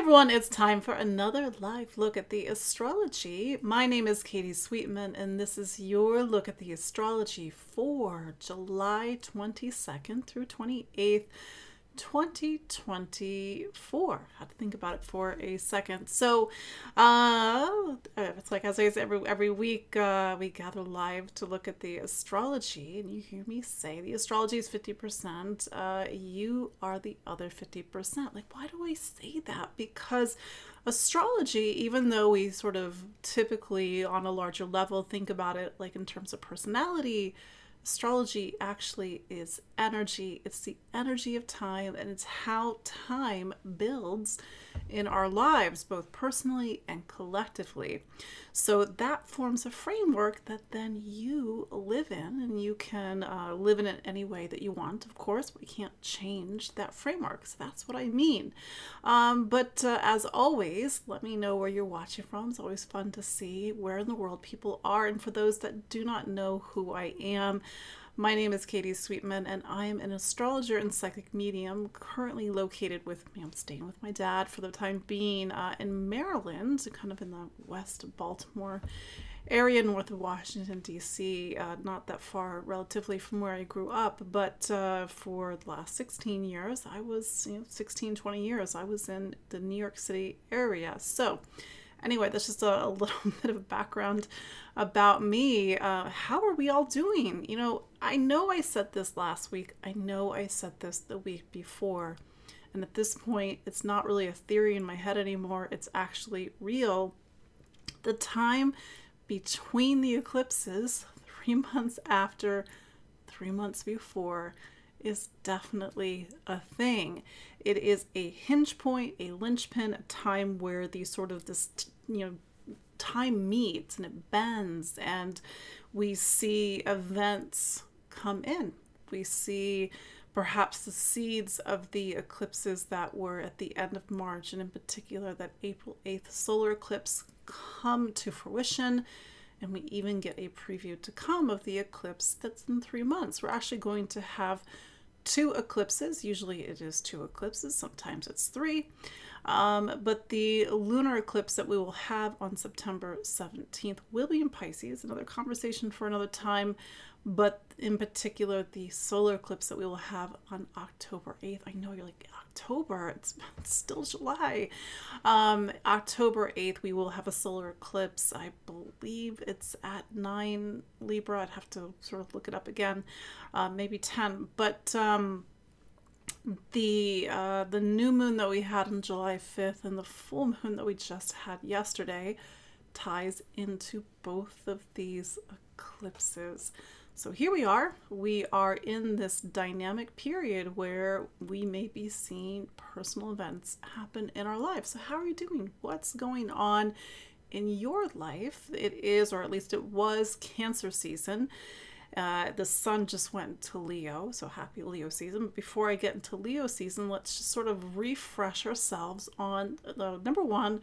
everyone, it's time for another live look at the astrology. My name is Katie Sweetman, and this is your look at the astrology for July 22nd through 28th, 2024. Had to think about it for a second. So, it's like as I say, every week we gather live to look at the astrology, and you hear me say the astrology is 50%. You are the other 50%. Like, why do I say that? Because astrology, even though we sort of typically on a larger level think about it like in terms of personality, astrology actually is energy. It's the energy of time, and it's how time builds in our lives, both personally and collectively. So that forms a framework that then you live in, and you can live in it any way that you want, of course, but we can't change that framework. So that's what I mean. But as always, let me know where you're watching from. It's always fun to see where in the world people are. And for those that do not know who I am, my name is Katie Sweetman, and I am an astrologer and psychic medium currently located I'm staying with my dad for the time being in Maryland, kind of in the West Baltimore area, north of Washington, D.C., not that far relatively from where I grew up, but for the last 16 years, I was, 16, 20 years, I was in the New York City area. So anyway, that's just a little bit of background about me. How are we all doing? I know I said this last week. I know I said this the week before. And at this point, it's not really a theory in my head anymore. It's actually real. The time between the eclipses, 3 months after, 3 months before, is definitely a thing. It is a hinge point, a linchpin, a time where time meets and it bends, and we see events come in. We see perhaps the seeds of the eclipses that were at the end of March, and in particular that April 8th solar eclipse, come to fruition. And we even get a preview to come of the eclipse that's in 3 months. We're actually going to have 2 eclipses. Usually it is 2 eclipses. Sometimes it's 3. But the lunar eclipse that we will have on September 17th will be in Pisces. Another conversation for another time. But in particular, the solar eclipse that we will have on October 8th. I know you're like, October? It's still July. October 8th, we will have a solar eclipse. I believe it's at 9 Libra. I'd have to sort of look it up again. Maybe 10. But the new moon that we had on July 5th and the full moon that we just had yesterday ties into both of these eclipses. So here we are. We are in this dynamic period where we may be seeing personal events happen in our lives. So how are you doing? What's going on in your life? It is, or at least it was, Cancer season. The sun just went to Leo, so happy Leo season. But before I get into Leo season, let's just sort of refresh ourselves on number one.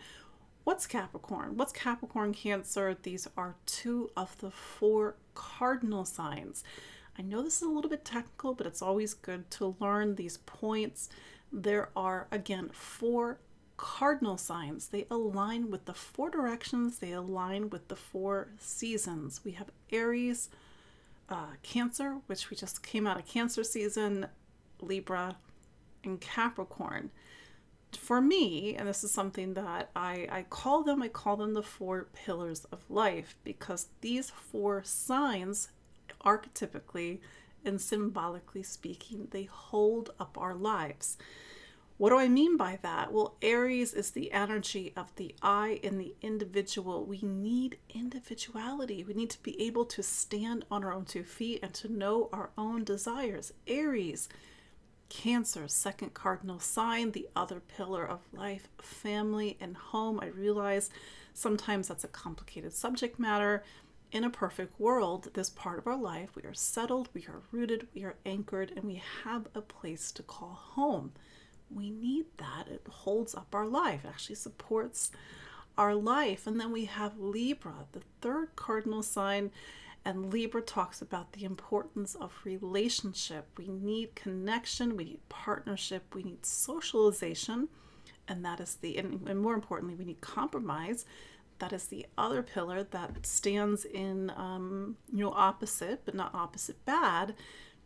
What's Capricorn? What's Capricorn, Cancer? These are 2 of the 4 cardinal signs. I know this is a little bit technical, but it's always good to learn these points. There are, again, 4 cardinal signs. They align with the 4 directions. They align with the 4 seasons. We have Aries, Cancer, which we just came out of Cancer season, Libra, and Capricorn. For me, and this is something that I call them the 4 pillars of life, because these 4 signs, archetypically and symbolically speaking, they hold up our lives. What do I mean by that? Well, Aries is the energy of the I and the individual. We need individuality. We need to be able to stand on our own 2 feet and to know our own desires. Aries, Cancer, second cardinal sign, the other pillar of life, family and home. I realize sometimes that's a complicated subject matter. In a perfect world, this part of our life, we are settled, we are rooted, we are anchored, and we have a place to call home. We need that. It holds up our life. It actually supports our life. And then we have Libra, the 3rd cardinal sign. And Libra talks about the importance of relationship. We need connection, we need partnership, we need socialization. and that is and more importantly, we need compromise. That is the other pillar that stands in, opposite, but not opposite bad,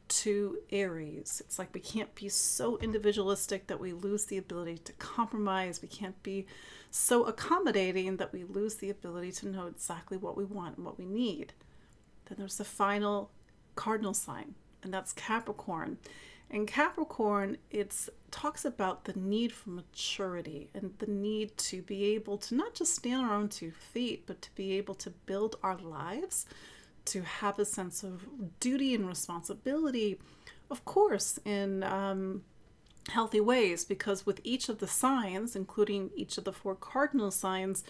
to Aries. It's like we can't be so individualistic that we lose the ability to compromise. We can't be so accommodating that we lose the ability to know exactly what we want and what we need. Then there's the final cardinal sign, and that's Capricorn. And Capricorn, it talks about the need for maturity and the need to be able to not just stand on our own 2 feet, but to be able to build our lives, to have a sense of duty and responsibility, of course, in healthy ways, because with each of the signs, including each of the 4 cardinal signs,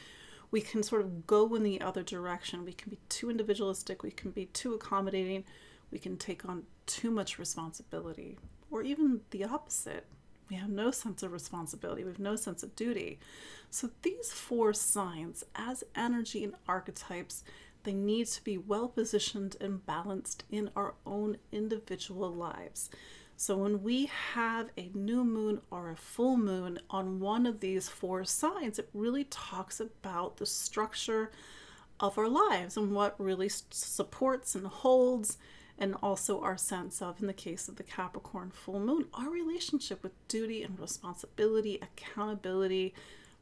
we can sort of go in the other direction. We can be too individualistic, we can be too accommodating, we can take on too much responsibility, or even the opposite. We have no sense of responsibility, we have no sense of duty. So these 4 signs, as energy and archetypes, they need to be well positioned and balanced in our own individual lives. So when we have a new moon or a full moon on one of these 4 signs, it really talks about the structure of our lives and what really supports and holds, and also our sense of, in the case of the Capricorn full moon, our relationship with duty and responsibility, accountability,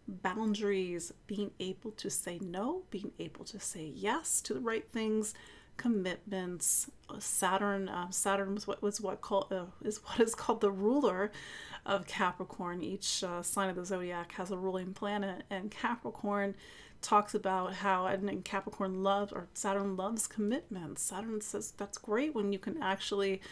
boundaries, being able to say no, being able to say yes to the right things, commitments. Saturn is what is called the ruler of Capricorn. Each sign of the zodiac has a ruling planet, and Capricorn talks about how, and Capricorn Saturn loves commitments. Saturn says that's great when you can actually,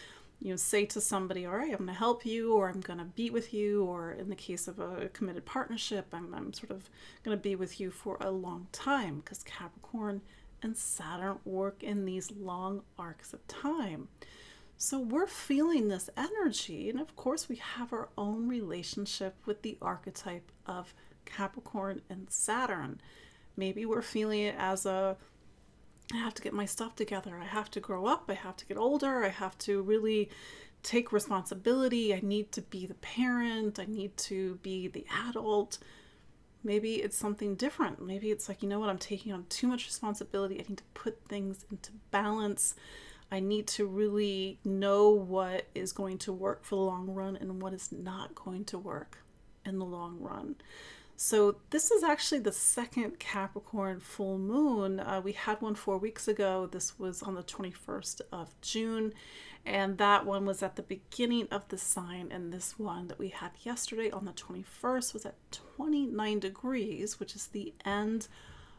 say to somebody, all right, I'm going to help you, or I'm going to be with you, or in the case of a committed partnership, I'm sort of going to be with you for a long time, because Capricorn and Saturn work in these long arcs of time. So we're feeling this energy, and of course we have our own relationship with the archetype of Capricorn and Saturn. Maybe we're feeling it as I have to get my stuff together, I have to grow up, I have to get older, I have to really take responsibility, I need to be the parent, I need to be the adult. Maybe it's something different. Maybe it's like, I'm taking on too much responsibility, I need to put things into balance, I need to really know what is going to work for the long run and what is not going to work in the long run. So this is actually the second Capricorn full moon. We had one 4 weeks ago. This was on the 21st of June, and that one was at the beginning of the sign, and this one that we had yesterday on the 21st was at 29 degrees, which is the end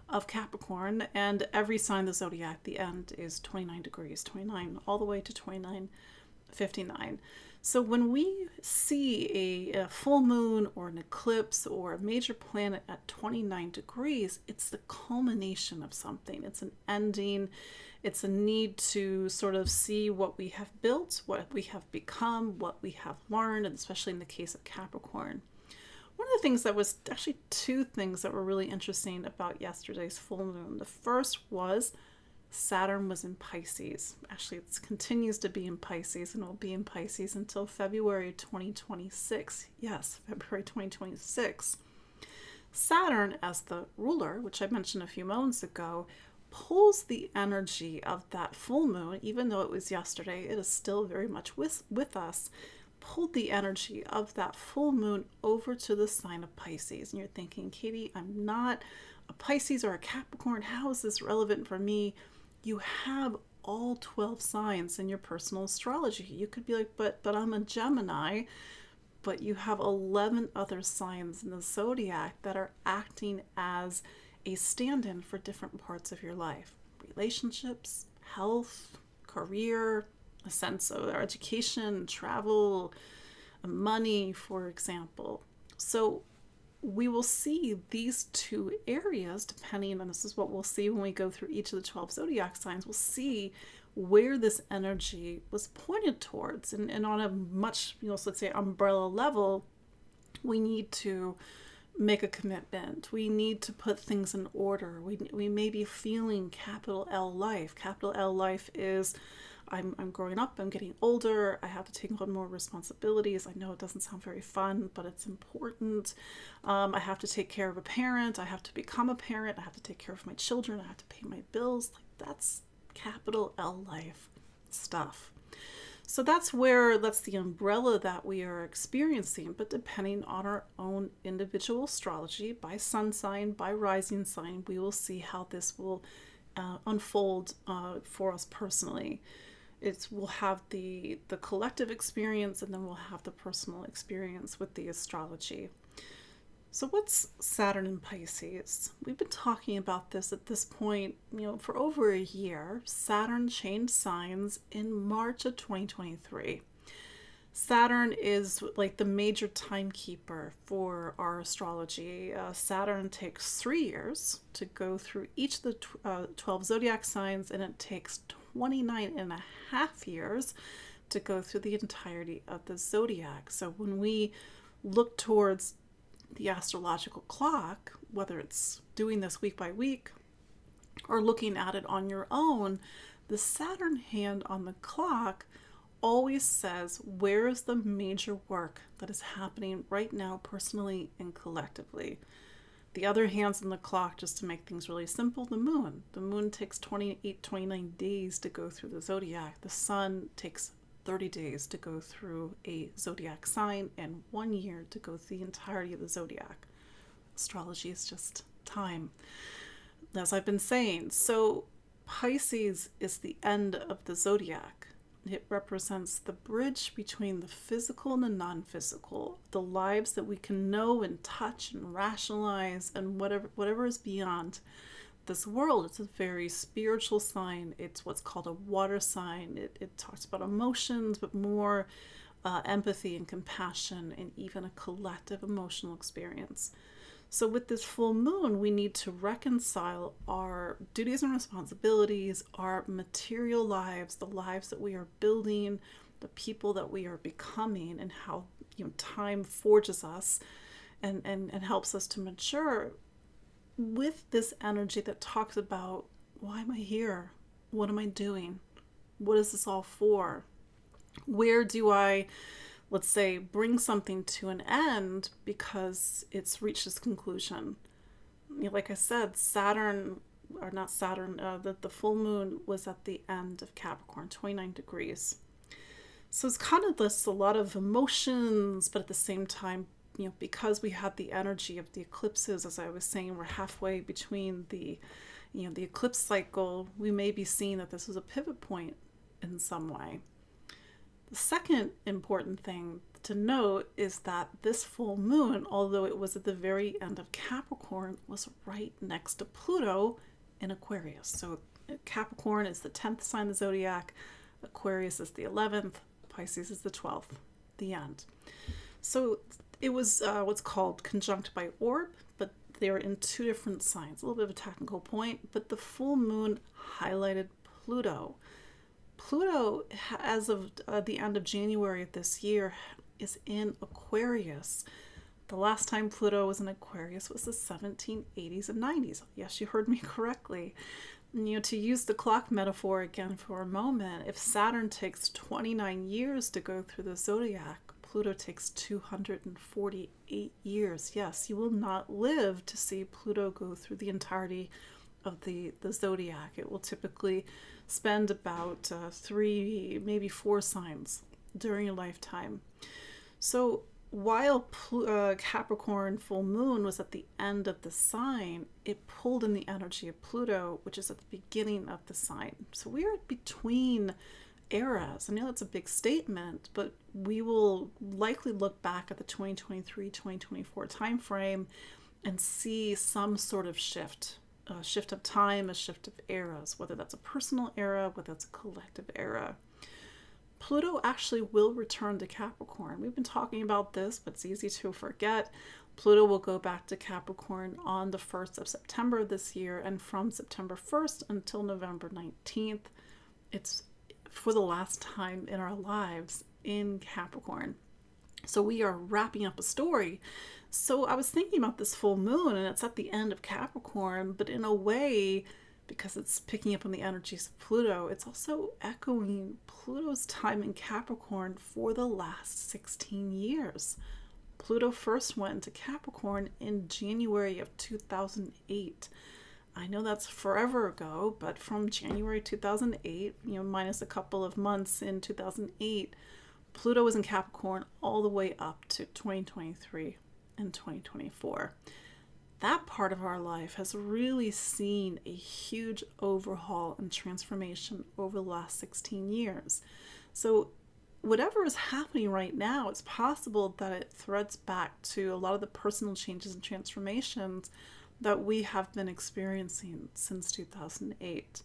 of Capricorn, and every sign of the zodiac, the end is 29 degrees, 29 all the way to 29:59. So when we see a full moon or an eclipse or a major planet at 29 degrees, it's the culmination of something. It's an ending. It's a need to sort of see what we have built, what we have become, what we have learned, and especially in the case of Capricorn. One of the things that was actually 2 things that were really interesting about yesterday's full moon. The first was Saturn was in Pisces. Actually, it continues to be in Pisces, and will be in Pisces until February 2026. Yes, February 2026. Saturn, as the ruler, which I mentioned a few moments ago, pulls the energy of that full moon. Even though it was yesterday, it is still very much with us. Pulled the energy of that full moon over to the sign of Pisces. And you're thinking, Katie, I'm not a Pisces or a Capricorn. How is this relevant for me? You have all 12 signs in your personal astrology. You could be like, but I'm a Gemini, but you have 11 other signs in the zodiac that are acting as a stand-in for different parts of your life. Relationships, health, career, a sense of education, travel, money, for example. So we will see these 2 areas, depending on, this is what we'll see when we go through each of the 12 zodiac signs, we'll see where this energy was pointed towards. And on a much, let's say umbrella level, we need to make a commitment. We need to put things in order. We may be feeling capital L life. Capital L life is I'm growing up, I'm getting older, I have to take on more responsibilities. I know it doesn't sound very fun, but it's important. I have to take care of a parent, I have to become a parent, I have to take care of my children, I have to pay my bills. Like, that's capital L life stuff. So that's the umbrella that we are experiencing, but depending on our own individual astrology, by sun sign, by rising sign, we will see how this will unfold for us personally. We'll have the collective experience, and then we'll have the personal experience with the astrology. So what's Saturn in Pisces? We've been talking about this at this point, for over a year. Saturn changed signs in March of 2023. Saturn is like the major timekeeper for our astrology. Saturn takes 3 years to go through each of the 12 zodiac signs, and it takes 29 and a half years to go through the entirety of the zodiac. So when we look towards the astrological clock, whether it's doing this week by week or looking at it on your own, the Saturn hand on the clock always says, where is the major work that is happening right now, personally and collectively? The other hands on the clock, just to make things really simple, the moon. The moon takes 29 days to go through the zodiac. The sun takes 30 days to go through a zodiac sign, and 1 year to go through the entirety of the zodiac. Astrology is just time, as I've been saying. So Pisces is the end of the zodiac. It represents the bridge between the physical and the non-physical, the lives that we can know and touch and rationalize, and whatever is beyond this world. It's a very spiritual sign. It's what's called a water sign. It talks about emotions, but more empathy and compassion, and even a collective emotional experience. So with this full moon, we need to reconcile our duties and responsibilities, our material lives, the lives that we are building, the people that we are becoming, and how time forges us and helps us to mature, with this energy that talks about, why am I here? What am I doing? What is this all for? Where do I, let's say, bring something to an end because it's reached its conclusion? Like I said, the full moon was at the end of Capricorn, 29 degrees. So it's kind of this, a lot of emotions, but at the same time, because we had the energy of the eclipses, as I was saying, we're halfway between the eclipse cycle, we may be seeing that this is a pivot point in some way. The second important thing to note is that this full moon, although it was at the very end of Capricorn, was right next to Pluto in Aquarius. So Capricorn is the 10th sign of the zodiac, Aquarius is the 11th, Pisces is the 12th, the end. So it was what's called conjunct by orb, but they were in 2 different signs. A little bit of a technical point, but the full moon highlighted Pluto. Pluto, as of the end of January of this year, is in Aquarius. The last time Pluto was in Aquarius was the 1780s and 90s. Yes, you heard me correctly. To use the clock metaphor again for a moment, if Saturn takes 29 years to go through the zodiac, Pluto takes 248 years. Yes, you will not live to see Pluto go through the entirety of the zodiac. It will typically spend about 3, maybe 4 signs during your lifetime. So while Capricorn full moon was at the end of the sign, it pulled in the energy of Pluto, which is at the beginning of the sign. So we are between eras. I know that's a big statement, but we will likely look back at the 2023-2024 timeframe and see some sort of shift. A shift of time, a shift of eras, whether that's a personal era, whether that's a collective era. Pluto actually will return to Capricorn. We've been talking about this, but it's easy to forget. Pluto will go back to Capricorn on the 1st of September this year, and from September 1st until November 19th, it's for the last time in our lives in Capricorn. So we are wrapping up a story. So I was thinking about this full moon, and it's at the end of Capricorn, but in a way, because it's picking up on the energies of Pluto, it's also echoing Pluto's time in Capricorn for the last 16 years. Pluto first went into Capricorn in January of 2008. I know that's forever ago, but from January 2008, minus a couple of months in 2008, Pluto was in Capricorn all the way up to 2023 and 2024. That part of our life has really seen a huge overhaul and transformation over the last 16 years. So whatever is happening right now, it's possible that it threads back to a lot of the personal changes and transformations that we have been experiencing since 2008.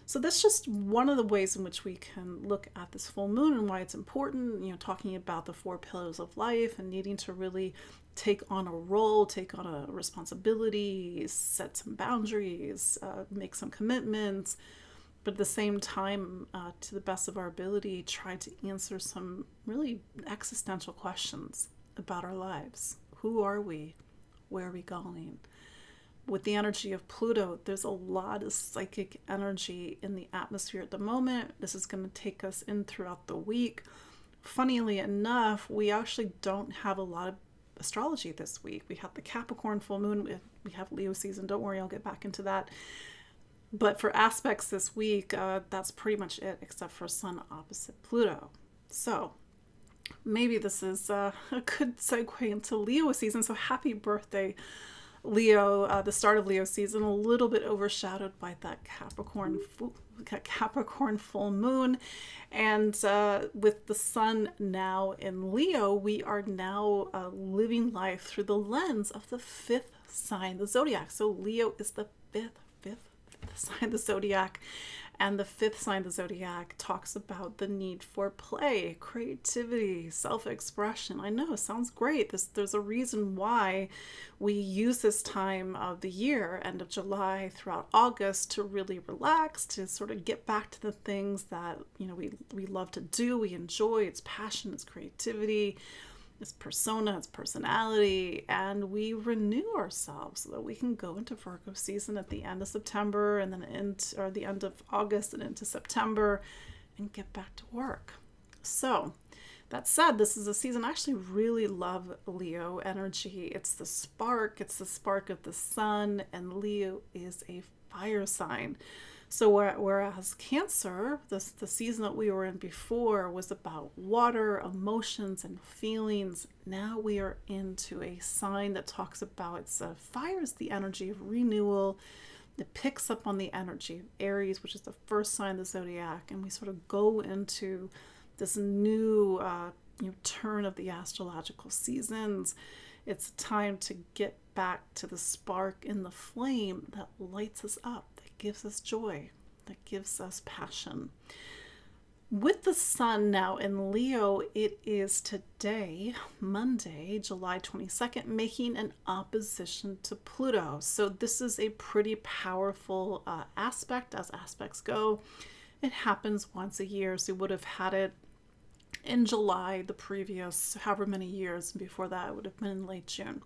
So that's just one of the ways in which we can look at this full moon and why it's important, talking about the 4 pillars of life and needing to really take on a role, take on a responsibility, set some boundaries, make some commitments, but at the same time, to the best of our ability, try to answer some really existential questions about our lives. Who are we? Where are we going? With the energy of Pluto, there's a lot of psychic energy in the atmosphere at the moment. This is going to take us in throughout the week. Funnily enough, we actually don't have a lot of astrology this week. We have the Capricorn full moon. We have Leo season. Don't worry, I'll get back into that. But for aspects this week, that's pretty much it, except for Sun opposite Pluto. So maybe this is a good segue into Leo season. So happy birthday, Leo. The start of Leo season, a little bit overshadowed by that Capricorn full moon. And with the sun now in Leo, we are now living life through the lens of the 5th sign, the zodiac. So Leo is the fifth sign of the zodiac, and the 5th sign of the zodiac talks about the need for play, creativity, self-expression. I know, sounds great. There's a reason why we use this time of the year, end of July throughout August, to really relax, to sort of get back to the things that we love to do, we enjoy. It's passion, it's creativity, it's persona, it's personality, and we renew ourselves so that we can go into Virgo season at the end of September and then the end of August and into September and get back to work. So that said, this is a season I actually really love Leo energy. It's the spark of the sun, and Leo is a fire sign. So whereas Cancer, the season that we were in before, was about water, emotions, and feelings, now we are into a sign that talks about fire is the energy of renewal. It picks up on the energy of Aries, which is the 1st sign of the zodiac, and we sort of go into this new turn of the astrological seasons. It's time to get back to the spark in the flame that lights us up, that gives us joy, that gives us passion. With the sun now in Leo, it is today, Monday, July 22nd, making an opposition to Pluto. So this is a pretty powerful aspect, as aspects go. It happens once a year, so we would have had it in July the previous however many years. Before that, it would have been in late June.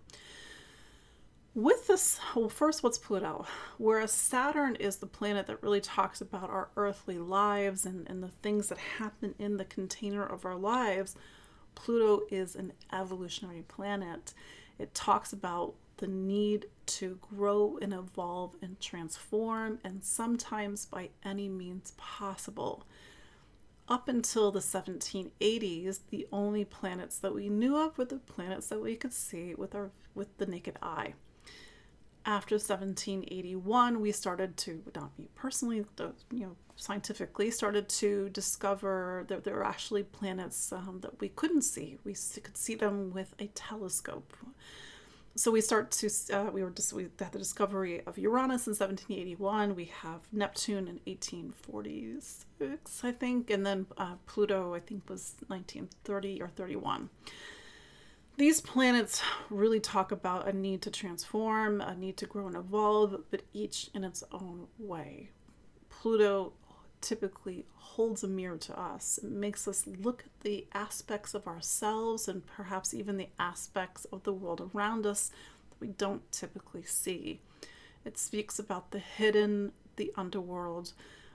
With this, well, first, what's Pluto? Whereas Saturn is the planet that really talks about our earthly lives and the things that happen in the container of our lives, Pluto is an evolutionary planet. It talks about the need to grow and evolve and transform, and sometimes by any means possible. Up until the 1780s, the only planets that we knew of were the planets that we could see with the naked eye. After 1781, we started to, not me personally, scientifically, started to discover that there are actually planets that we couldn't see. We could see them with a telescope. So we had the discovery of Uranus in 1781. We have Neptune in 1846, I think, and then Pluto, I think, was 1930 or 31. These planets really talk about a need to transform, a need to grow and evolve, but each in its own way. Pluto typically holds a mirror to us. It makes us look at the aspects of ourselves and perhaps even the aspects of the world around us that we don't typically see. It speaks about the hidden the underworld,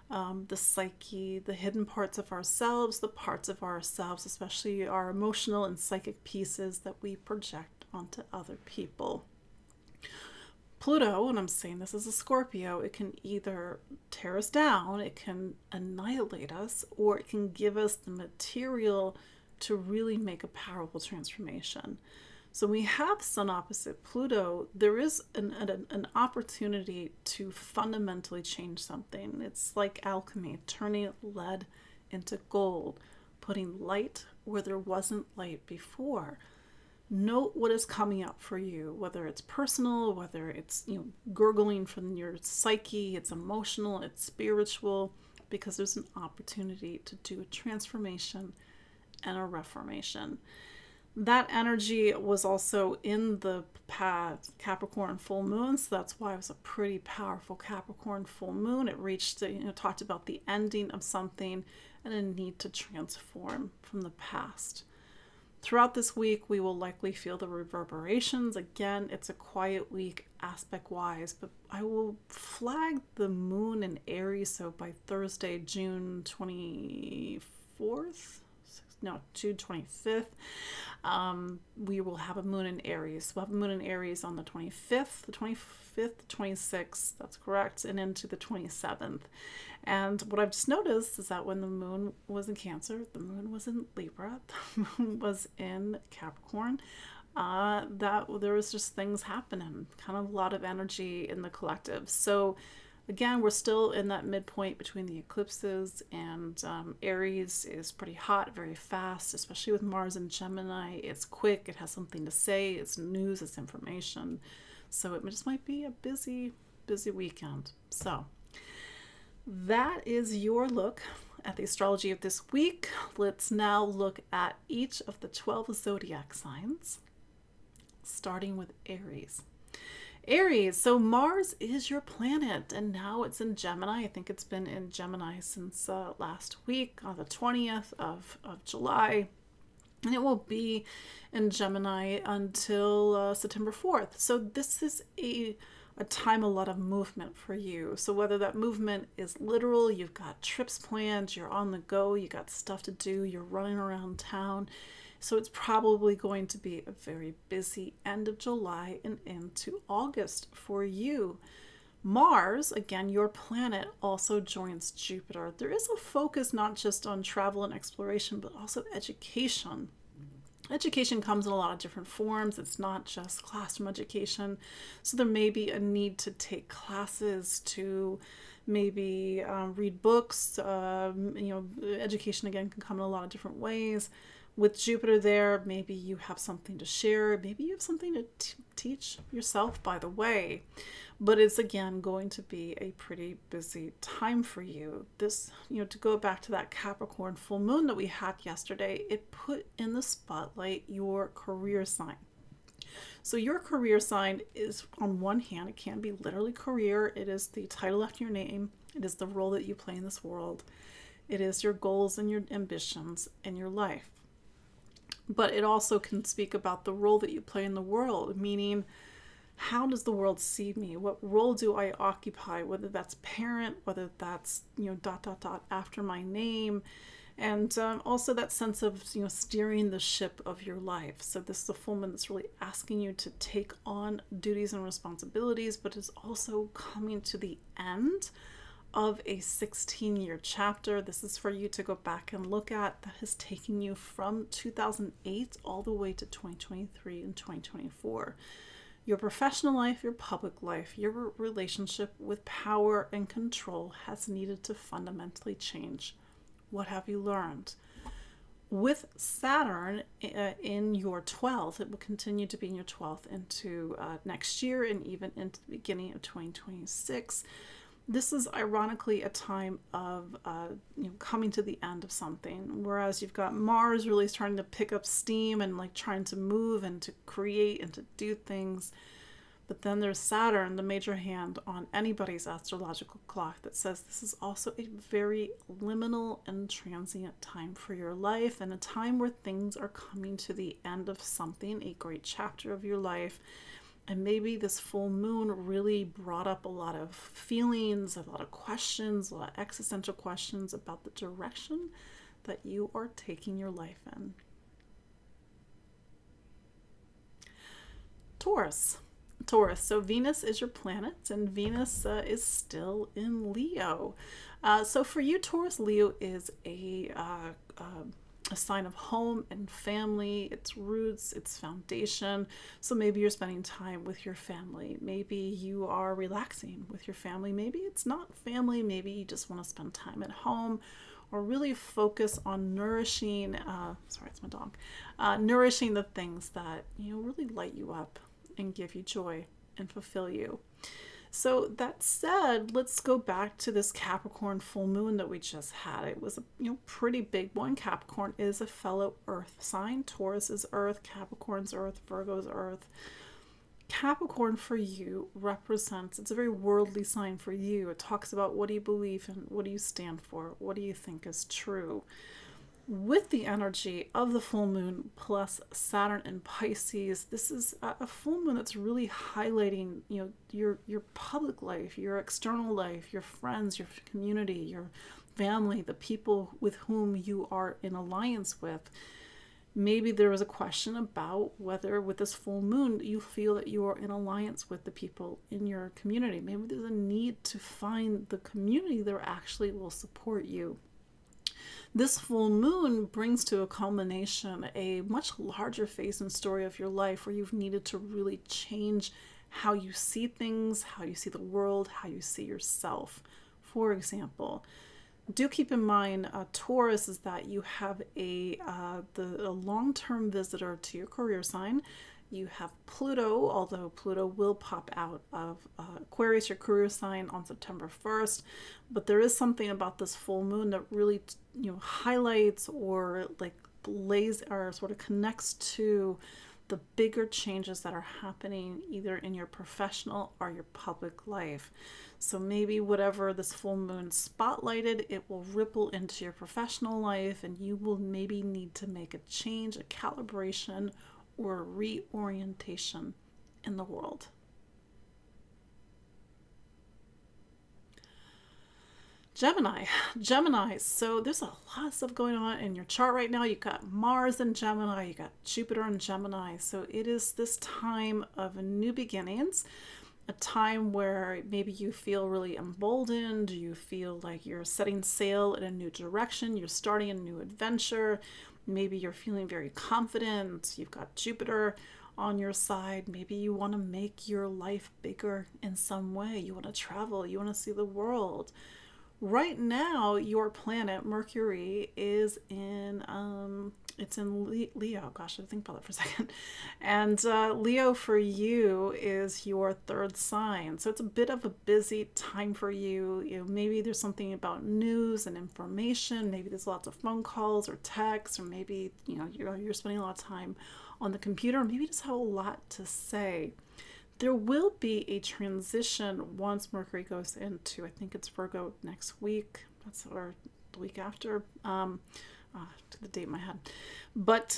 the psyche, the hidden parts of ourselves, the parts of ourselves, especially our emotional and psychic pieces that we project onto other people. Pluto, and I'm saying this as a Scorpio, it can either tear us down, it can annihilate us, or it can give us the material to really make a powerful transformation. So we have Sun opposite Pluto, there is an opportunity to fundamentally change something. It's like alchemy, turning lead into gold, putting light where there wasn't light before. Note what is coming up for you, whether it's personal, whether it's gurgling from your psyche, it's emotional, it's spiritual, because there's an opportunity to do a transformation and a reformation. That energy was also in the past Capricorn full moon, so that's why it was a pretty powerful Capricorn full moon. It reached, talked about the ending of something and a need to transform from the past. Throughout this week, we will likely feel the reverberations. Again, it's a quiet week aspect-wise, but I will flag the moon in Aries, so by Thursday, June 24th, no, June 25th, we will have a moon in Aries. We'll have a moon in Aries on the 25th, the 26th, that's correct, and into the 27th. And what I've just noticed is that when the moon was in Cancer, the moon was in Libra, the moon was in Capricorn, that there was just things happening, kind of a lot of energy in the collective. So again, we're still in that midpoint between the eclipses, and Aries is pretty hot, very fast, especially with Mars and Gemini. It's quick, it has something to say, it's news, it's information. So it just might be a busy, busy weekend. So that is your look at the astrology of this week. Let's now look at each of the 12 zodiac signs, starting with Aries. Aries, so Mars is your planet, and now it's in Gemini. I think it's been in Gemini since last week on the 20th of July, and it will be in Gemini until September 4th. So this is a time, a lot of movement for you. So whether that movement is literal, you've got trips planned, you're on the go, you got stuff to do, you're running around town. So it's probably going to be a very busy end of July and into August for you. Mars, again, your planet, also joins Jupiter. There is a focus not just on travel and exploration, but also education. Education comes in a lot of different forms. It's not just classroom education. So there may be a need to take classes, to maybe read books. Education, again, can come in a lot of different ways. With Jupiter there, maybe you have something to share. Maybe you have something to teach yourself, by the way. But it's, again, going to be a pretty busy time for you. This, to go back to that Capricorn full moon that we had yesterday, it put in the spotlight your career sign. So your career sign is, on one hand, it can be literally career. It is the title after your name. It is the role that you play in this world. It is your goals and your ambitions in your life. But it also can speak about the role that you play in the world, meaning, how does the world see me? What role do I occupy? Whether that's parent, whether that's, after my name, and also that sense of, steering the ship of your life. So this is a full moon that's really asking you to take on duties and responsibilities, but is also coming to the end of a 16-year chapter. This is for you to go back and look at, that has taken you from 2008 all the way to 2023 and 2024. Your professional life, your public life, your relationship with power and control has needed to fundamentally change. What have you learned? With Saturn in your 12th, it will continue to be in your 12th into next year and even into the beginning of 2026. This is ironically a time of coming to the end of something, whereas you've got Mars really starting to pick up steam and trying to move and to create and to do things. But then there's Saturn, the major hand on anybody's astrological clock, that says this is also a very liminal and transient time for your life, and a time where things are coming to the end of something, a great chapter of your life. And maybe this full moon really brought up a lot of feelings, a lot of questions, a lot of existential questions about the direction that you are taking your life in. Taurus. Taurus. So Venus is your planet, and Venus is still in Leo. So for you, Taurus, Leo is a sign of home and family, its roots, its foundation. So maybe you're spending time with your family. Maybe you are relaxing with your family. Maybe it's not family. Maybe you just want to spend time at home, or really focus on nourishing, sorry, it's my dog, nourishing the things that, really light you up and give you joy and fulfill you. So that said, let's go back to this Capricorn full moon that we just had. It was a pretty big one. Capricorn is a fellow earth sign. Taurus is earth, Capricorn's earth, Virgo's earth. Capricorn for you represents, it's a very worldly sign for you. It talks about what do you believe in, what do you stand for, what do you think is true. With the energy of the full moon plus Saturn and Pisces, this is a full moon that's really highlighting, your public life, your external life, your friends, your community, your family, the people with whom you are in alliance with. Maybe there was a question about whether with this full moon you feel that you are in alliance with the people in your community. Maybe there's a need to find the community that actually will support you. This full moon brings to a culmination a much larger phase and story of your life where you've needed to really change how you see things, how you see the world, how you see yourself. For example, do keep in mind, Taurus, is that you have a long-term visitor to your career sign. You have Pluto, although Pluto will pop out of Aquarius, your career sign, on September 1st. But there is something about this full moon that really, highlights or lays or sort of connects to the bigger changes that are happening either in your professional or your public life. So maybe whatever this full moon spotlighted, it will ripple into your professional life, and you will maybe need to make a change, a calibration, or a reorientation in the world. Gemini. So there's a lot of stuff going on in your chart right now. You've got Mars in Gemini, you got Jupiter in Gemini. So it is this time of new beginnings, a time where maybe you feel really emboldened, you feel like you're setting sail in a new direction, you're starting a new adventure. Maybe you're feeling very confident. You've got Jupiter on your side. Maybe you want to make your life bigger in some way. You want to travel. You want to see the world. Right now, your planet, Mercury, is in Leo. Gosh, I think about that for a second. And Leo for you is your third sign. So it's a bit of a busy time for you. Maybe there's something about news and information. Maybe there's lots of phone calls or texts, or maybe you're spending a lot of time on the computer. Maybe you just have a lot to say. There will be a transition once Mercury goes into, I think it's Virgo next week. That's or the week after. To the date in my head. But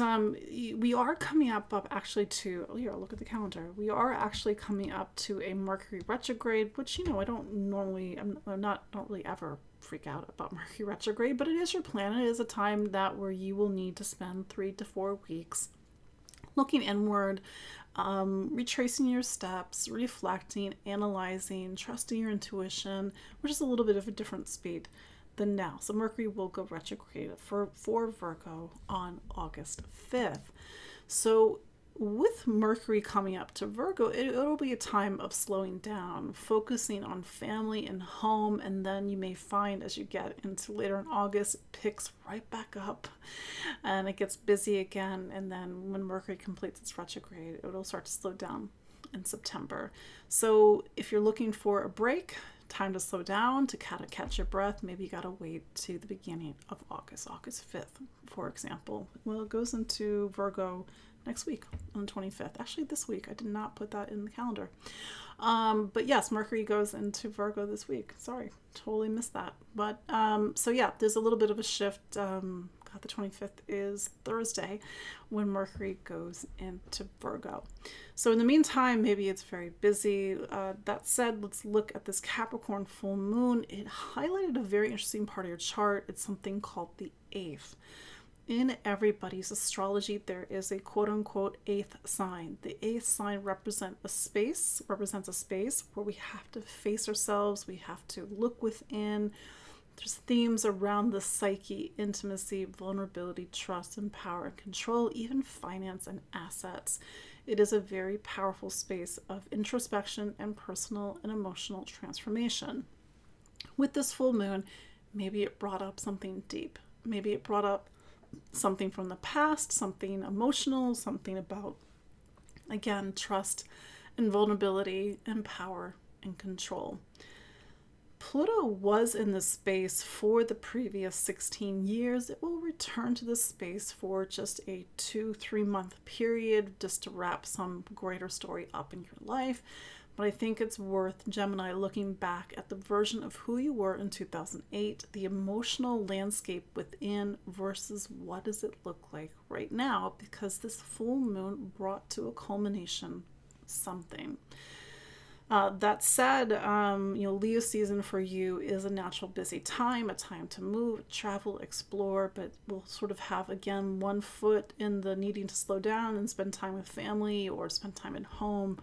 we are coming up actually to, here, I'll look at the calendar. We are actually coming up to a Mercury retrograde, which, I don't really ever freak out about Mercury retrograde, but it is your planet. It is a time where you will need to spend 3 to 4 weeks looking inward, retracing your steps, reflecting, analyzing, trusting your intuition, which is a little bit of a different speed than now. So Mercury will go retrograde for Virgo on August 5th. So with Mercury coming up to Virgo, it'll be a time of slowing down, focusing on family and home, and then you may find as you get into later in August, it picks right back up and it gets busy again. And then when Mercury completes its retrograde, it'll start to slow down in September. So if you're looking for a break, time to slow down, to kind of catch your breath, maybe you got to wait to the beginning of August 5th, for example. Well, it goes into Virgo next week on the 25th. Actually, this week. I did not put that in the calendar. But yes, Mercury goes into Virgo this week. Sorry, totally missed that. But so yeah, there's a little bit of a shift. The 25th is Thursday when Mercury goes into Virgo. So in the meantime, maybe it's very busy. That said, let's look at this Capricorn full moon. It highlighted a very interesting part of your chart. It's something called the 8th. In everybody's astrology, there is a quote-unquote 8th sign. The 8th sign represents a space where we have to face ourselves, we have to look within. There's themes around the psyche, intimacy, vulnerability, trust, and power and control, even finance and assets. It is a very powerful space of introspection and personal and emotional transformation. With this full moon, maybe it brought up something deep. Maybe it brought up something from the past, something emotional, something about, again, trust and vulnerability and power and control. Pluto was in this space for the previous 16 years. It will return to this space for just a 2-3 month period just to wrap some greater story up in your life. But I think it's worth, Gemini, looking back at the version of who you were in 2008, the emotional landscape within versus what does it look like right now, because this full moon brought to a culmination something. That said, Leo season for you is a natural busy time, a time to move, travel, explore, but we'll sort of have, again, one foot in the needing to slow down and spend time with family or spend time at home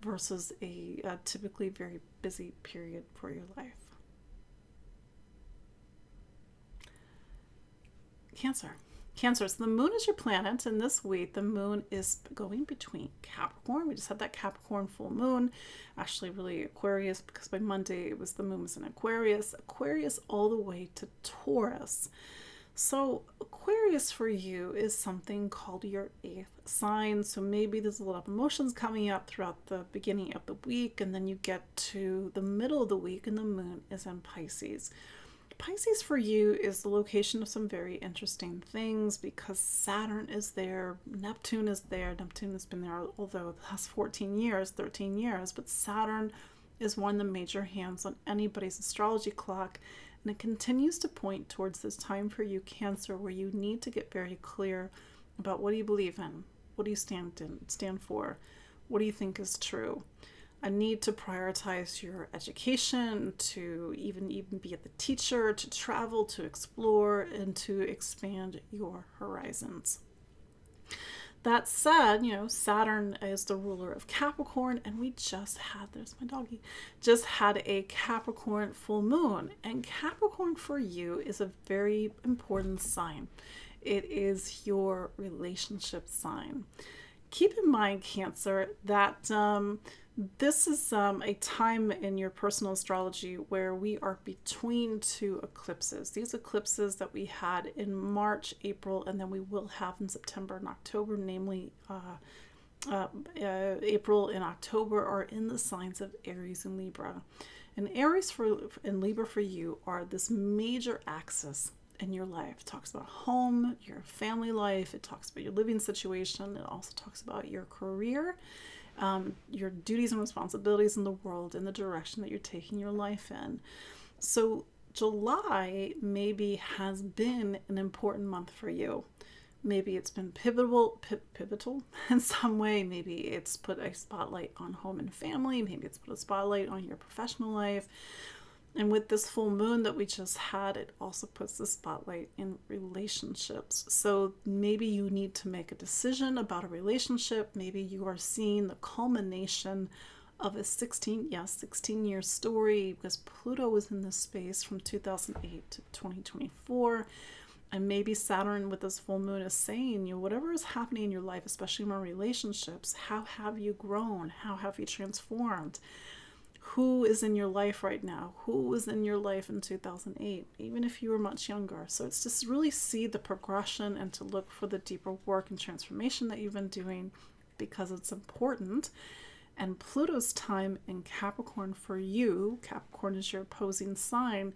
versus a typically very busy period for your life. Cancer. So the moon is your planet, and this week the moon is going between Capricorn. We just had that Capricorn full moon, actually really Aquarius, because by Monday the moon was in Aquarius all the way to Taurus. So Aquarius for you is something called your 8th sign. So maybe there's a lot of emotions coming up throughout the beginning of the week, and then you get to the middle of the week and the moon is in Pisces. Pisces for you is the location of some very interesting things because Saturn is there, Neptune is there. Neptune has been there although the last 13 years, but Saturn is one of the major hands on anybody's astrology clock. And it continues to point towards this time for you, Cancer, where you need to get very clear about what do you believe in, what do you stand for, what do you think is true. A need to prioritize your education, to even be at the teacher, to travel, to explore, and to expand your horizons. That said, Saturn is the ruler of Capricorn, and we just had a Capricorn full moon. And Capricorn for you is a very important sign. It is your relationship sign. Keep in mind, Cancer, that this is a time in your personal astrology where we are between two eclipses. These eclipses that we had in March, April, and then we will have in September and October, namely April and October, are in the signs of Aries and Libra. And Aries and Libra for you are this major axis in your life. It talks about home, your family life, it talks about your living situation, it also talks about your career, your duties and responsibilities in the world, and the direction that you're taking your life in. So July maybe has been an important month for you. Maybe it's been pivotal in some way. Maybe it's put a spotlight on home and family. Maybe it's put a spotlight on your professional life. And with this full moon that we just had, it also puts the spotlight in relationships. So maybe you need to make a decision about a relationship. Maybe you are seeing the culmination of a 16-year story, because Pluto was in this space from 2008 to 2024. And maybe Saturn with this full moon is saying, whatever is happening in your life, especially in relationships, how have you grown? How have you transformed? Who is in your life right now? Who was in your life in 2008, even if you were much younger? So it's just really see the progression and to look for the deeper work and transformation that you've been doing, because it's important. And Pluto's time in Capricorn for you, Capricorn is your opposing sign,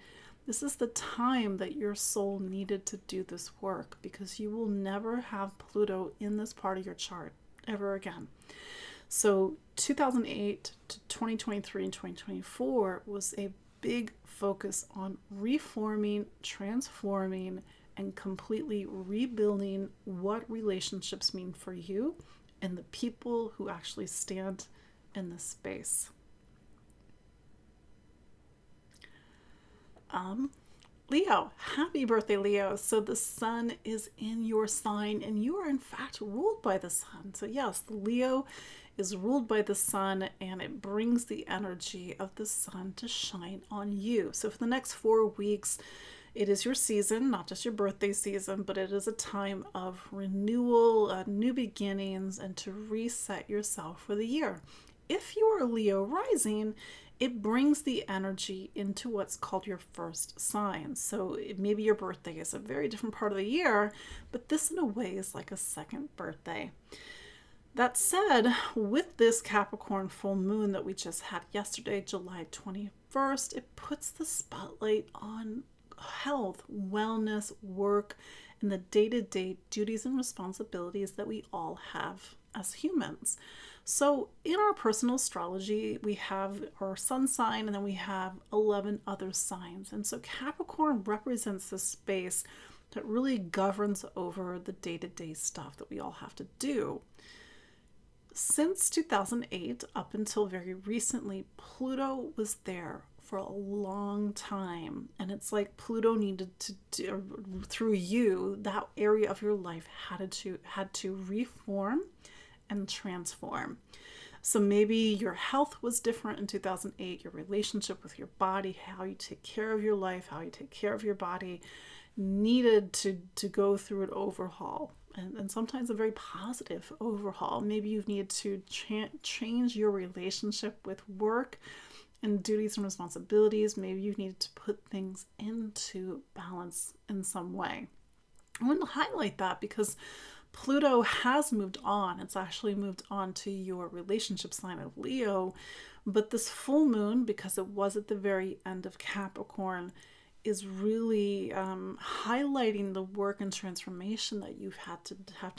this is the time that your soul needed to do this work, because you will never have Pluto in this part of your chart ever again. So 2008 to 2023 and 2024 was a big focus on reforming, transforming, and completely rebuilding what relationships mean for you and the people who actually stand in this space. Leo, happy birthday, Leo. So the sun is in your sign and you are in fact ruled by the sun. So yes, Leo is ruled by the sun and it brings the energy of the sun to shine on you. So for the next 4 weeks, it is your season, not just your birthday season, but it is a time of renewal, new beginnings, and to reset yourself for the year. If you are Leo rising, it brings the energy into what's called your first sign. So maybe your birthday is a very different part of the year, but this in a way is like a second birthday. That said, with this Capricorn full moon that we just had yesterday, July 21st, it puts the spotlight on health, wellness, work, and the day-to-day duties and responsibilities that we all have as humans. So in our personal astrology, we have our sun sign and then we have 11 other signs. And so Capricorn represents the space that really governs over the day-to-day stuff that we all have to do. Since 2008, up until very recently, Pluto was there for a long time. And it's like Pluto needed to do, through you, that area of your life had to reform and transform. So maybe your health was different in 2008, your relationship with your body, how you take care of your life, how you take care of your body needed to go through an overhaul. And sometimes a very positive overhaul. Maybe you've needed to change your relationship with work and duties and responsibilities. Maybe you needed to put things into balance in some way. I want to highlight that because Pluto has moved on. It's actually moved on to your relationship sign of Leo. But this full moon, because it was at the very end of Capricorn, is really highlighting the work and transformation that you've had to have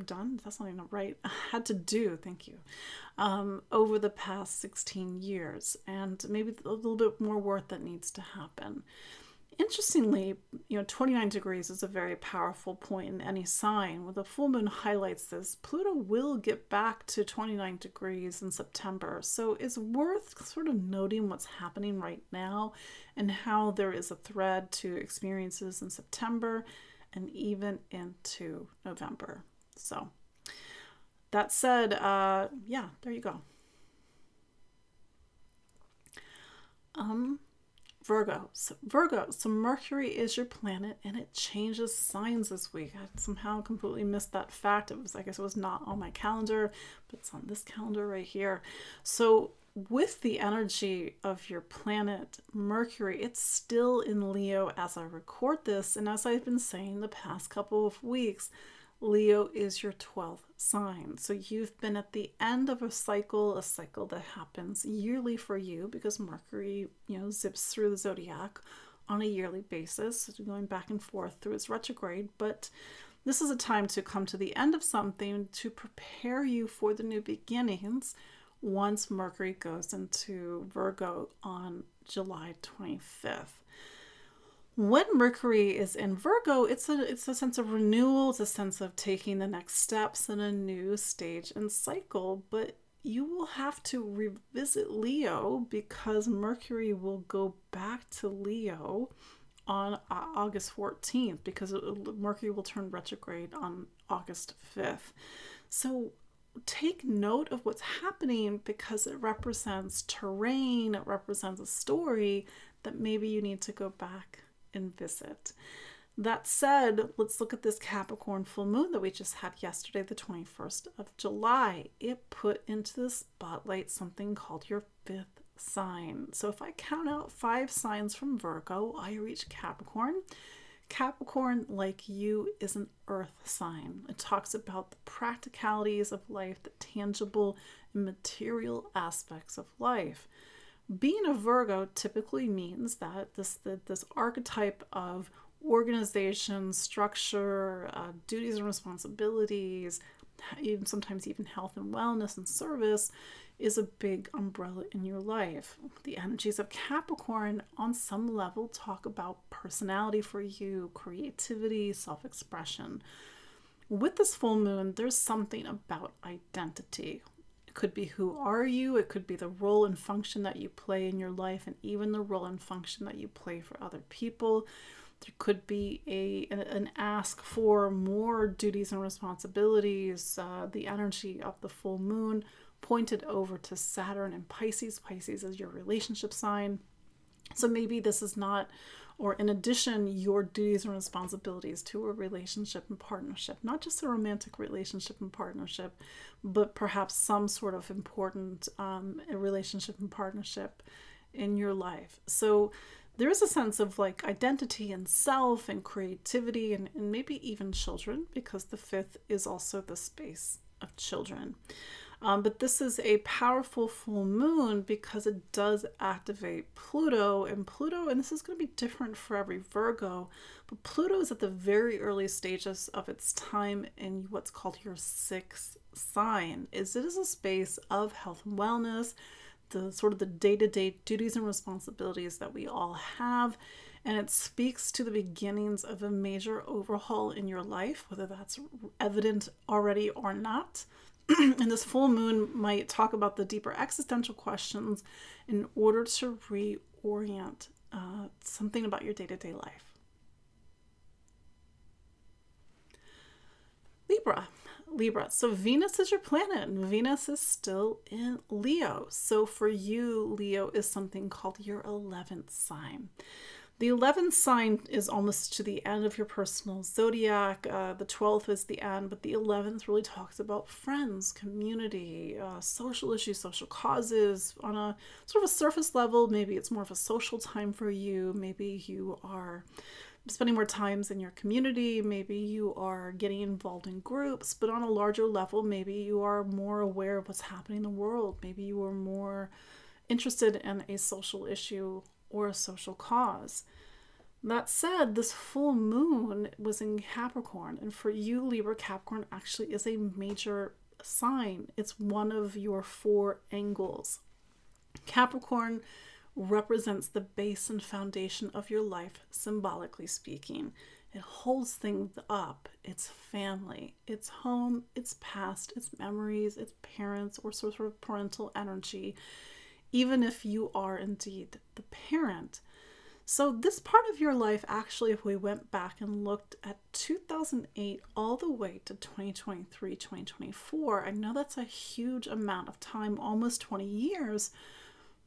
done. That's not even right. Had to do. Thank you. Over the past 16 years, and maybe a little bit more work that needs to happen. Interestingly, 29 degrees is a very powerful point in any sign. When the full moon highlights this, Pluto will get back to 29 degrees in September. So it's worth sort of noting what's happening right now and how there is a thread to experiences in September and even into November. So that said, yeah, there you go. Virgo. So Mercury is your planet and it changes signs this week. I somehow completely missed that fact. I guess it was not on my calendar, but it's on this calendar right here. So with the energy of your planet, Mercury, it's still in Leo as I record this. And as I've been saying the past couple of weeks, Leo is your 12th sign. So you've been at the end of a cycle that happens yearly for you because Mercury, zips through the zodiac on a yearly basis, going back and forth through its retrograde. But this is a time to come to the end of something to prepare you for the new beginnings once Mercury goes into Virgo on July 25th. When Mercury is in Virgo, it's a sense of renewal, it's a sense of taking the next steps in a new stage and cycle, but you will have to revisit Leo because Mercury will go back to Leo on August 14th because Mercury will turn retrograde on August 5th. So take note of what's happening because it represents terrain, it represents a story that maybe you need to go back and visit. That said, let's look at this Capricorn full moon that we just had yesterday, the 21st of July. It put into the spotlight something called your 5th sign. So if I count out 5 signs from Virgo, I reach Capricorn. Capricorn, like you, is an earth sign. It talks about the practicalities of life, the tangible and material aspects of life. Being a Virgo typically means that this archetype of organization, structure, duties and responsibilities, even sometimes even health and wellness and service is a big umbrella in your life. The energies of Capricorn on some level talk about personality for you, creativity, self-expression. With this full moon, there's something about identity. It could be who are you, it could be the role and function that you play in your life, and even the role and function that you play for other people. There could be an ask for more duties and responsibilities. The energy of the full moon pointed over to Saturn and Pisces. Pisces is your relationship sign. So maybe this is not, or in addition, your duties and responsibilities to a relationship and partnership, not just a romantic relationship and partnership, but perhaps some sort of important relationship and partnership in your life. So there is a sense of like identity and self and creativity and maybe even children, because the fifth is also the space of children. But this is a powerful full moon because it does activate Pluto, and this is going to be different for every Virgo, but Pluto is at the very early stages of its time in what's called your sixth sign. It is a space of health and wellness, the sort of the day-to-day duties and responsibilities that we all have, and it speaks to the beginnings of a major overhaul in your life, whether that's evident already or not. And this full moon might talk about the deeper existential questions in order to reorient something about your day-to-day life. Libra. So Venus is your planet, and Venus is still in Leo. So for you, Leo is something called your 11th sign. The 11th sign is almost to the end of your personal zodiac. The 12th is the end, but the 11th really talks about friends, community, social issues, social causes. On a sort of a surface level, maybe it's more of a social time for you. Maybe you are spending more times in your community. Maybe you are getting involved in groups, but on a larger level, maybe you are more aware of what's happening in the world. Maybe you are more interested in a social issue or a social cause. That said, this full moon was in Capricorn, and for you, Libra, Capricorn actually is a major sign. It's one of your 4 angles. Capricorn represents the base and foundation of your life, symbolically speaking. It holds things up. It's family, it's home, it's past, it's memories, it's parents, or sort of parental energy, even if you are indeed the parent. So this part of your life, actually, if we went back and looked at 2008 all the way to 2023, 2024, I know that's a huge amount of time, almost 20 years,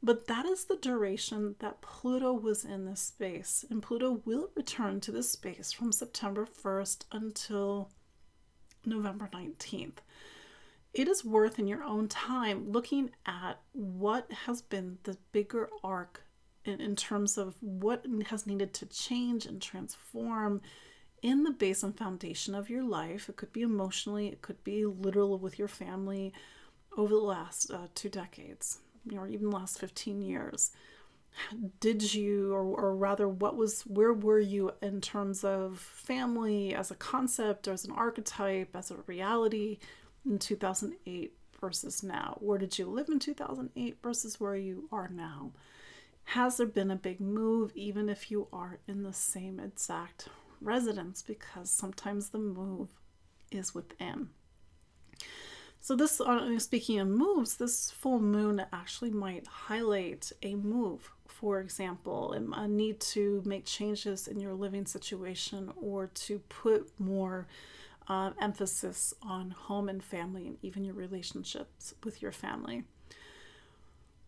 but that is the duration that Pluto was in this space. And Pluto will return to this space from September 1st until November 19th. It is worth in your own time looking at what has been the bigger arc in terms of what has needed to change and transform in the base and foundation of your life. It could be emotionally, it could be literal with your family over the last 2 decades, or even the last 15 years. Did you, or rather, where were you in terms of family as a concept, or as an archetype, as a reality in 2008 versus now? Where did you live in 2008 versus where you are now? Has there been a big move, even if you are in the same exact residence? Because sometimes the move is within. So this, speaking of moves, this full moon actually might highlight a move. For example, a need to make changes in your living situation, or to put more emphasis on home and family, and even your relationships with your family.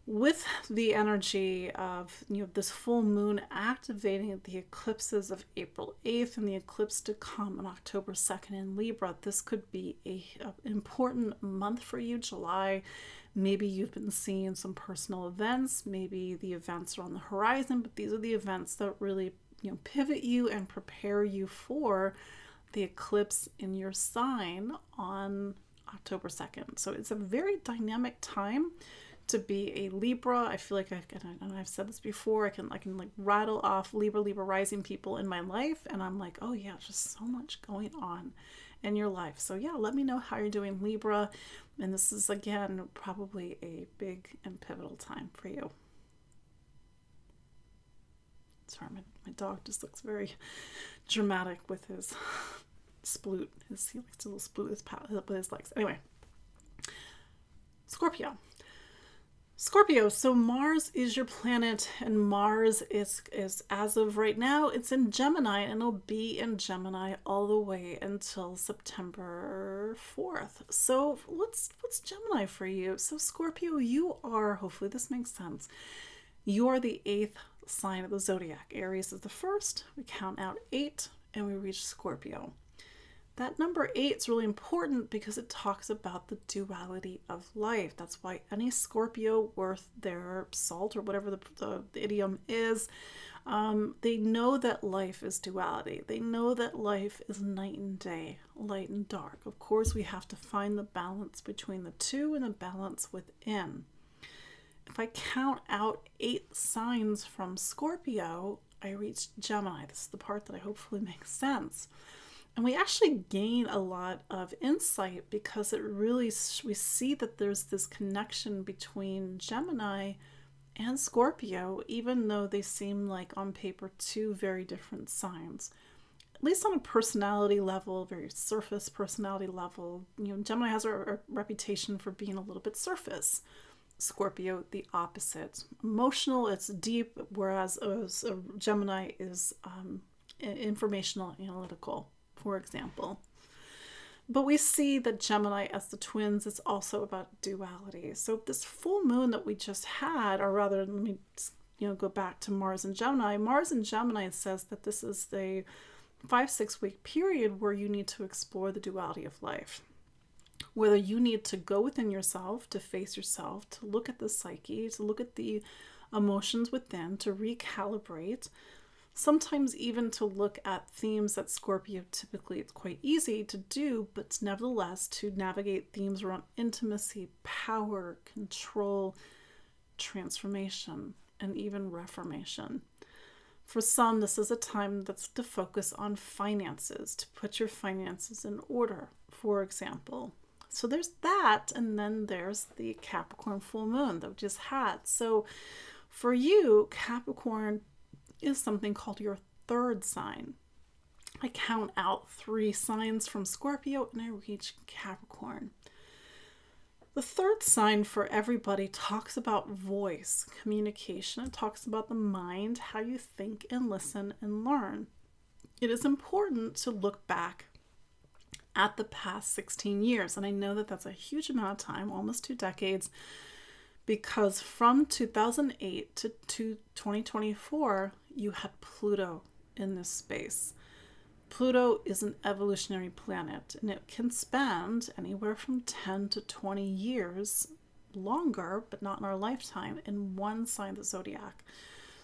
With the energy of this full moon activating the eclipses of April 8th and the eclipse to come on October 2nd in Libra, this could be an important month for you, July. Maybe you've been seeing some personal events. Maybe the events are on the horizon, but these are the events that really pivot you and prepare you for the eclipse in your sign on October 2nd. So it's a very dynamic time to be a Libra. I feel like I've said this before, I can like rattle off Libra rising people in my life, and I'm like, oh yeah, just so much going on. in your life. So yeah, let me know how you're doing, Libra. And this is, again, probably a big and pivotal time for you. Sorry, my dog just looks very dramatic with his sploot. He likes to little sploot with his legs. Anyway, Scorpio. So Mars is your planet, and Mars is as of right now, it's in Gemini, and it'll be in Gemini all the way until September 4th. So what's Gemini for you? So Scorpio, you are, hopefully this makes sense, you are the 8th sign of the zodiac. Aries is the first. We count out 8 and we reach Scorpio. That number 8 is really important because it talks about the duality of life. That's why any Scorpio worth their salt, or whatever the idiom is, they know that life is duality. They know that life is night and day, light and dark. Of course, we have to find the balance between the two and the balance within. If I count out 8 signs from Scorpio, I reach Gemini. This is the part that I hopefully makes sense. And we actually gain a lot of insight because we see that there's this connection between Gemini and Scorpio, even though they seem like on paper 2 very different signs. At least on a personality level, very surface personality level. Gemini has a reputation for being a little bit surface. Scorpio, the opposite. Emotional, it's deep, whereas Gemini is informational, analytical, for example. But we see that Gemini, as the twins, it's also about duality. So this full moon that we just had, or rather, let me go back to Mars and Gemini. Mars and Gemini says that this is a 5-6 week period where you need to explore the duality of life. Whether you need to go within yourself, to face yourself, to look at the psyche, to look at the emotions within, to recalibrate, sometimes even to look at themes that Scorpio typically it's quite easy to do, but nevertheless to navigate themes around intimacy, power, control, transformation, and even reformation. For some, this is a time that's to focus on finances, to put your finances in order, for example. So there's that, and then there's the Capricorn full moon that we just had. So for you, Capricorn is something called your 3rd sign. I count out 3 signs from Scorpio and I reach Capricorn. The 3rd sign for everybody talks about voice, communication. It talks about the mind, how you think and listen and learn. It is important to look back at the past 16 years. And I know that that's a huge amount of time, almost 2 decades, because from 2008 to 2024, you had Pluto in this space. Pluto is an evolutionary planet, and it can spend anywhere from 10 to 20 years longer, but not in our lifetime, in one sign of the zodiac.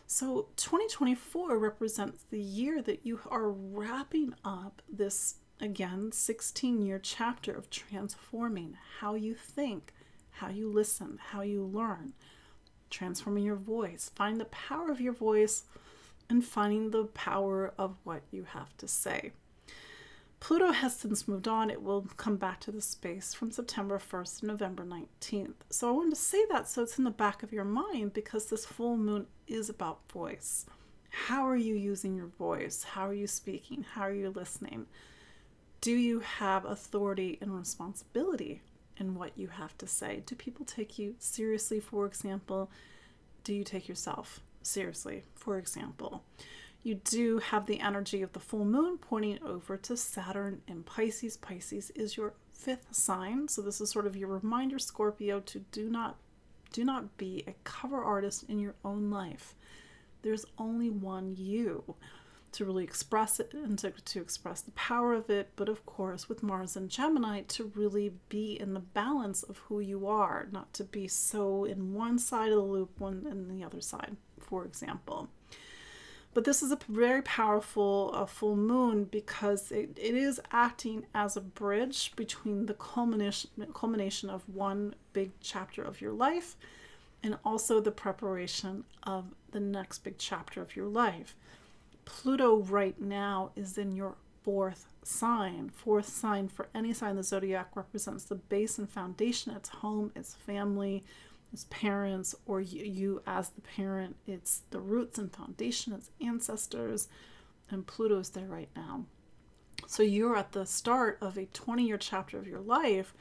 So 2024 represents the year that you are wrapping up this, again, 16-year chapter of transforming how you think, how you listen, how you learn, transforming your voice, find the power of your voice, and finding the power of what you have to say. Pluto has since moved on. It will come back to the space from September 1st to November 19th. So I wanted to say that so it's in the back of your mind, because this full moon is about voice. How are you using your voice? How are you speaking? How are you listening? Do you have authority and responsibility in what you have to say? Do people take you seriously, for example? Do you take yourself seriously, for example? You do have the energy of the full moon pointing over to Saturn in Pisces. Pisces is your 5th sign. So this is sort of your reminder, Scorpio, to do not be a cover artist in your own life. There's only one you to really express it and to express the power of it. But of course, with Mars and Gemini, to really be in the balance of who you are, not to be so in one side of the loop, one in the other side, for example. But this is a very powerful full moon, because it is acting as a bridge between the culmination of one big chapter of your life and also the preparation of the next big chapter of your life. Pluto right now is in your fourth sign. Fourth sign for any sign of the zodiac represents the base and foundation. It's home, it's family, it's parents, or you as the parent. It's the roots and foundation, it's ancestors, and Pluto's there right now. So you're at the start of a 20-year chapter of your life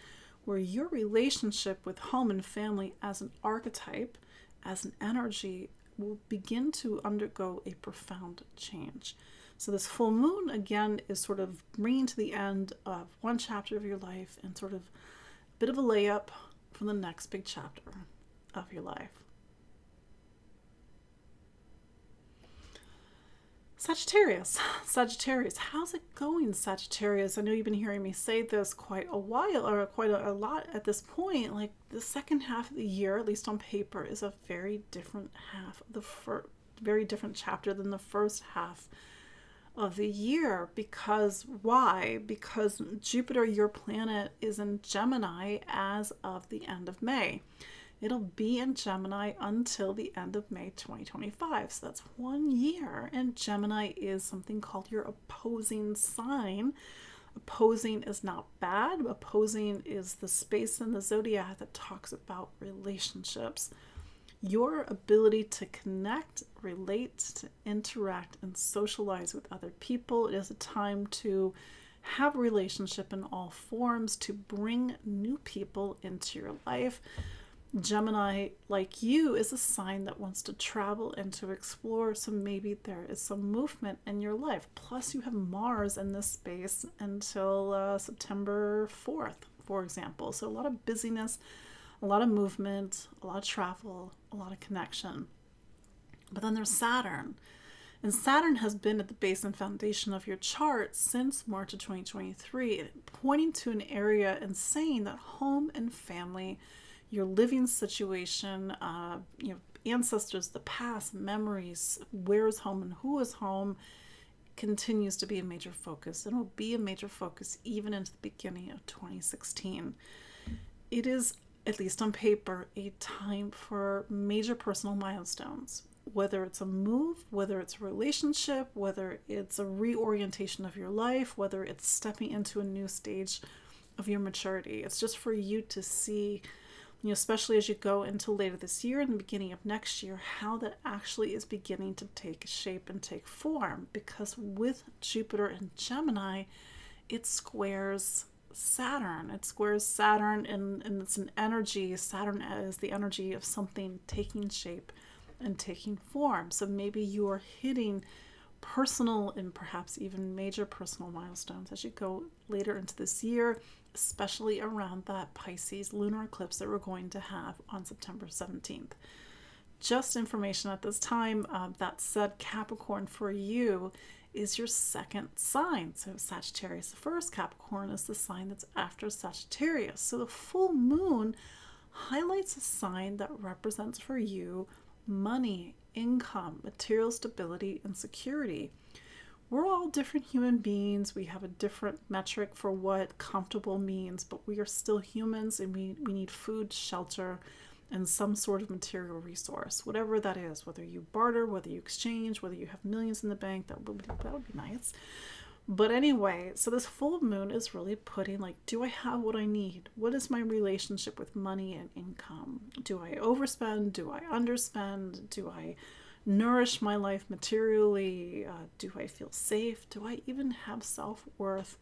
where your relationship with home and family as an archetype, as an energy, will begin to undergo a profound change. So this full moon, again, is sort of bringing to the end of one chapter of your life and sort of a bit of a layup for the next big chapter of your life. Sagittarius, how's it going, Sagittarius? I know you've been hearing me say this quite a while, or quite a lot at this point. Like, the second half of the year, at least on paper, is a very different very different chapter than the first half of the year. Because why? Because Jupiter, your planet, is in Gemini as of the end of May. It'll be in Gemini until the end of May 2025. So that's 1 year. And Gemini is something called your opposing sign. Opposing is not bad. Opposing is the space in the zodiac that talks about relationships. Your ability to connect, relate, to interact, and socialize with other people. It is a time to have a relationship in all forms, to bring new people into your life. Gemini, like you, is a sign that wants to travel and to explore, so maybe there is some movement in your life. Plus, you have Mars in this space until September 4th, for example. So a lot of busyness, a lot of movement, a lot of travel, a lot of connection. But then there's Saturn. And Saturn has been at the base and foundation of your chart since March of 2023, pointing to an area and saying that home and family, your living situation, ancestors, the past, memories, where is home and who is home, continues to be a major focus, and will be a major focus even into the beginning of 2016. It is, at least on paper, a time for major personal milestones, whether it's a move, whether it's a relationship, whether it's a reorientation of your life, whether it's stepping into a new stage of your maturity. It's just for you to see, especially as you go into later this year and the beginning of next year, how that actually is beginning to take shape and take form. Because with Jupiter and Gemini, it squares Saturn. It squares Saturn, and it's an energy. Saturn is the energy of something taking shape and taking form. So maybe you are hitting personal and perhaps even major personal milestones as you go later into this year, especially around that Pisces lunar eclipse that we're going to have on September 17th. Just information at this time. That said, Capricorn for you is your second sign. So Sagittarius the first, Capricorn is the sign that's after Sagittarius. So the full moon highlights a sign that represents for you money, income, material stability, and security. We're all different human beings. We have a different metric for what comfortable means, but we are still humans, and we need food, shelter, and some sort of material resource, whatever that is, whether you barter, whether you exchange, whether you have millions in the bank, that would be nice. But anyway, so this full moon is really putting, like, do I have what I need? What is my relationship with money and income? Do I overspend? Do I underspend? Do I nourish my life materially? Do I feel safe? Do I even have self-worth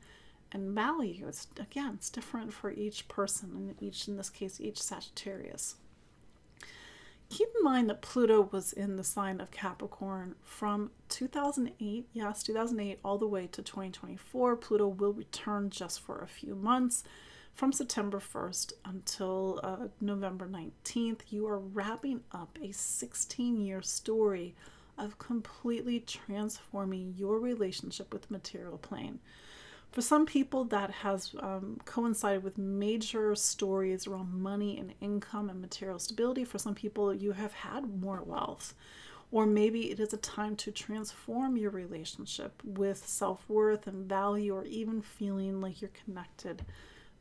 and value? It's different for each person, and in this case, each Sagittarius. Keep in mind that Pluto was in the sign of Capricorn from 2008, all the way to 2024. Pluto will return just for a few months from September 1st until November 19th. You are wrapping up a 16-year story of completely transforming your relationship with the material plane. For some people, that has coincided with major stories around money and income and material stability. For some people, you have had more wealth. Or maybe it is a time to transform your relationship with self-worth and value, or even feeling like you're connected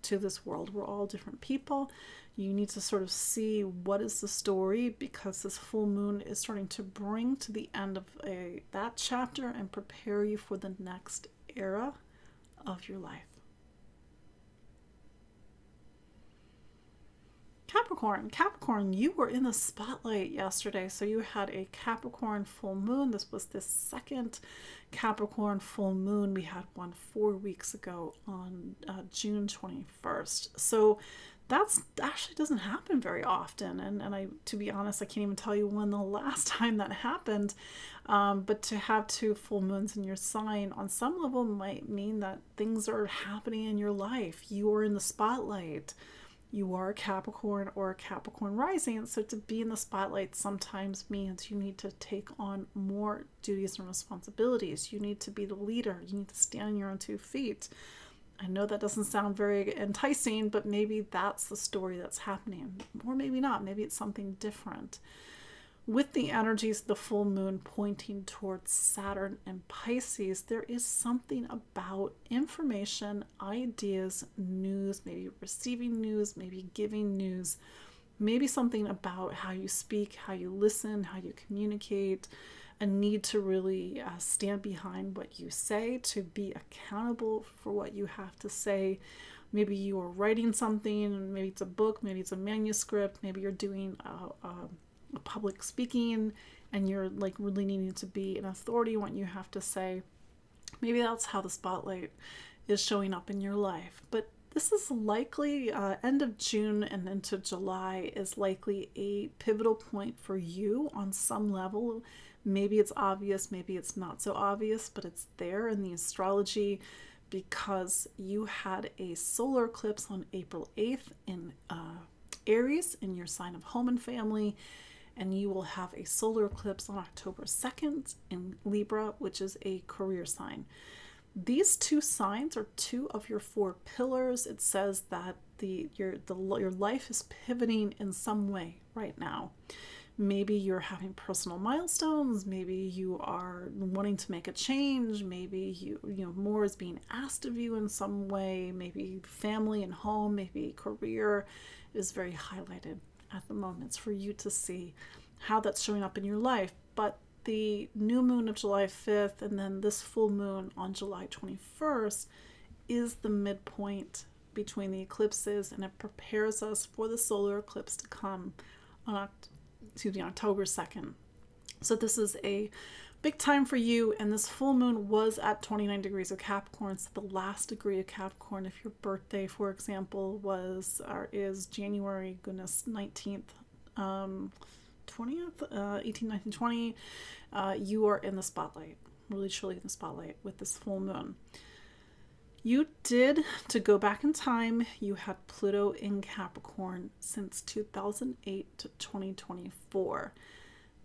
to this world. We're all different people. You need to sort of see what is the story, because this full moon is starting to bring to the end of that chapter and prepare you for the next era of your life. Capricorn, you were in the spotlight yesterday. So you had a Capricorn full moon. This was the second Capricorn full moon. We had one 4 weeks ago on June 21st. So that's actually doesn't happen very often. And I, to be honest, I can't even tell you when the last time that happened. But to have 2 full moons in your sign on some level might mean that things are happening in your life. You are in the spotlight. You are a Capricorn or a Capricorn rising, so to be in the spotlight sometimes means you need to take on more duties and responsibilities. You need to be the leader. You need to stand on your own 2 feet. I know that doesn't sound very enticing, but maybe that's the story that's happening. Or maybe not. Maybe it's something different. With the energies of the full moon pointing towards Saturn and Pisces, there is something about information, ideas, news, maybe receiving news, maybe giving news, maybe something about how you speak, how you listen, how you communicate, a need to really stand behind what you say, to be accountable for what you have to say. Maybe you are writing something, maybe it's a book, maybe it's a manuscript, maybe you're doing public speaking and you're like really needing to be an authority in what you have to say. Maybe that's how the spotlight is showing up in your life. But this is likely end of June and into July is likely a pivotal point for you on some level. Maybe it's obvious, maybe it's not so obvious, but it's there in the astrology because you had a solar eclipse on April 8th in Aries in your sign of home and family. And you will have a solar eclipse on October 2nd in Libra, which is a career sign. These 2 signs are 2 of your 4 pillars. It says that your life is pivoting in some way right now. Maybe you're having personal milestones. Maybe you are wanting to make a change. Maybe you know more is being asked of you in some way. Maybe family and home. Maybe career is very highlighted at the moment. It's for you to see how that's showing up in your life. But the new moon of July 5th and then this full moon on July 21st is the midpoint between the eclipses, and it prepares us for the solar eclipse to come on October 2nd. So this is a big time for you, and this full moon was at 29 degrees of Capricorn. So the last degree of Capricorn, if your birthday, for example, was or is January 19th, 20th, 18, 19, 20, you are in the spotlight, really truly in the spotlight with this full moon. You did, to go back in time, you had Pluto in Capricorn since 2008 to 2024.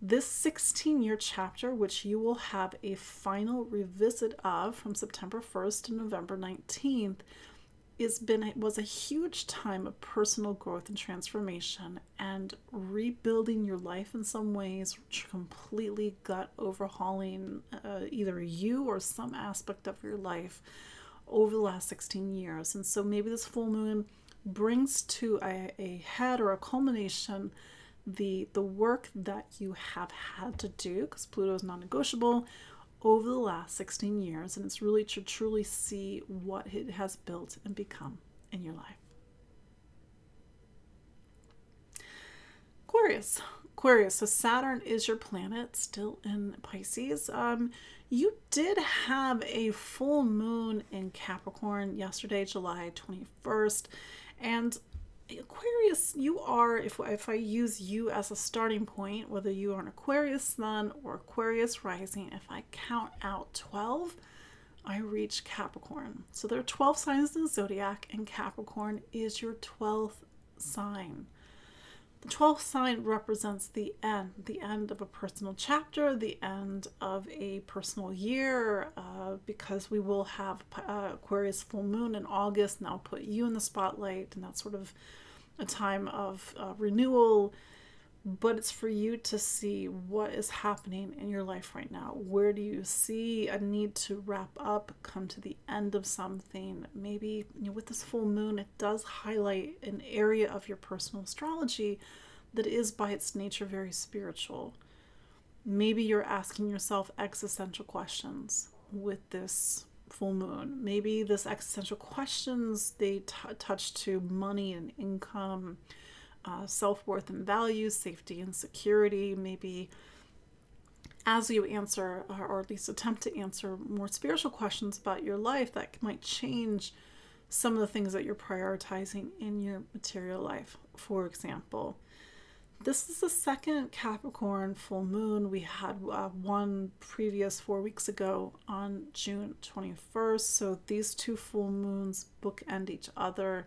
This 16-year chapter, which you will have a final revisit of from September 1st to November 19th, was a huge time of personal growth and transformation and rebuilding your life in some ways, completely gut overhauling either you or some aspect of your life over the last 16 years. And so maybe this full moon brings to a head or a culmination the work that you have had to do, because Pluto is non-negotiable, over the last 16 years, and it's really to truly see what it has built and become in your life. Aquarius, so Saturn is your planet, still in Pisces. You did have a full moon in Capricorn yesterday, July 21st, and Aquarius, you are, if I use you as a starting point, whether you are an Aquarius sun or Aquarius rising, if I count out 12, I reach Capricorn. So there are 12 signs in the zodiac, and Capricorn is your 12th sign. The 12th sign represents the end of a personal chapter, the end of a personal year, because we will have Aquarius full moon in August, and I'll put you in the spotlight, and that's sort of a time of renewal, but it's for you to see what is happening in your life right now. Where do you see a need to wrap up, come to the end of something? Maybe with this full moon, it does highlight an area of your personal astrology that is by its nature very spiritual. Maybe you're asking yourself existential questions with this full moon. Maybe this existential questions, they touch to money and income, self-worth and values, safety and security. Maybe as you answer, or at least attempt to answer more spiritual questions about your life, that might change some of the things that you're prioritizing in your material life. For example, this is the second Capricorn full moon. We had one previous 4 weeks ago on June 21st. So these two full moons bookend each other.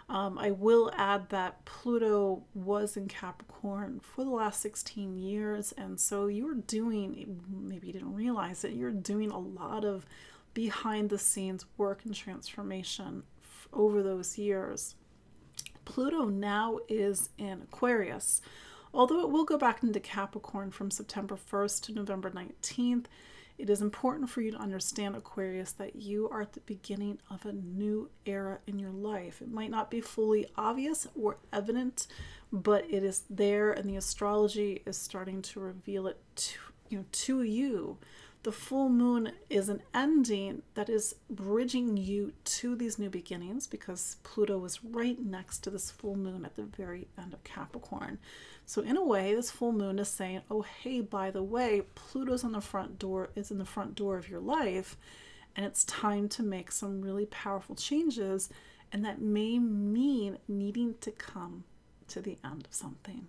I will add that Pluto was in Capricorn for the last 16 years. And so you're doing, maybe you didn't realize it, you're doing a lot of behind the scenes work and transformation over those years. Pluto now is in Aquarius, although it will go back into Capricorn from September 1st to November 19th. It is important for you to understand, Aquarius, that you are at the beginning of a new era in your life. It might not be fully obvious or evident, but it is there, and the astrology is starting to reveal it to you. The full moon is an ending that is bridging you to these new beginnings, because Pluto is right next to this full moon at the very end of Capricorn. So in a way, this full moon is saying, oh, hey, by the way, Pluto's on the front door, is in the front door of your life, and it's time to make some really powerful changes, and that may mean needing to come to the end of something.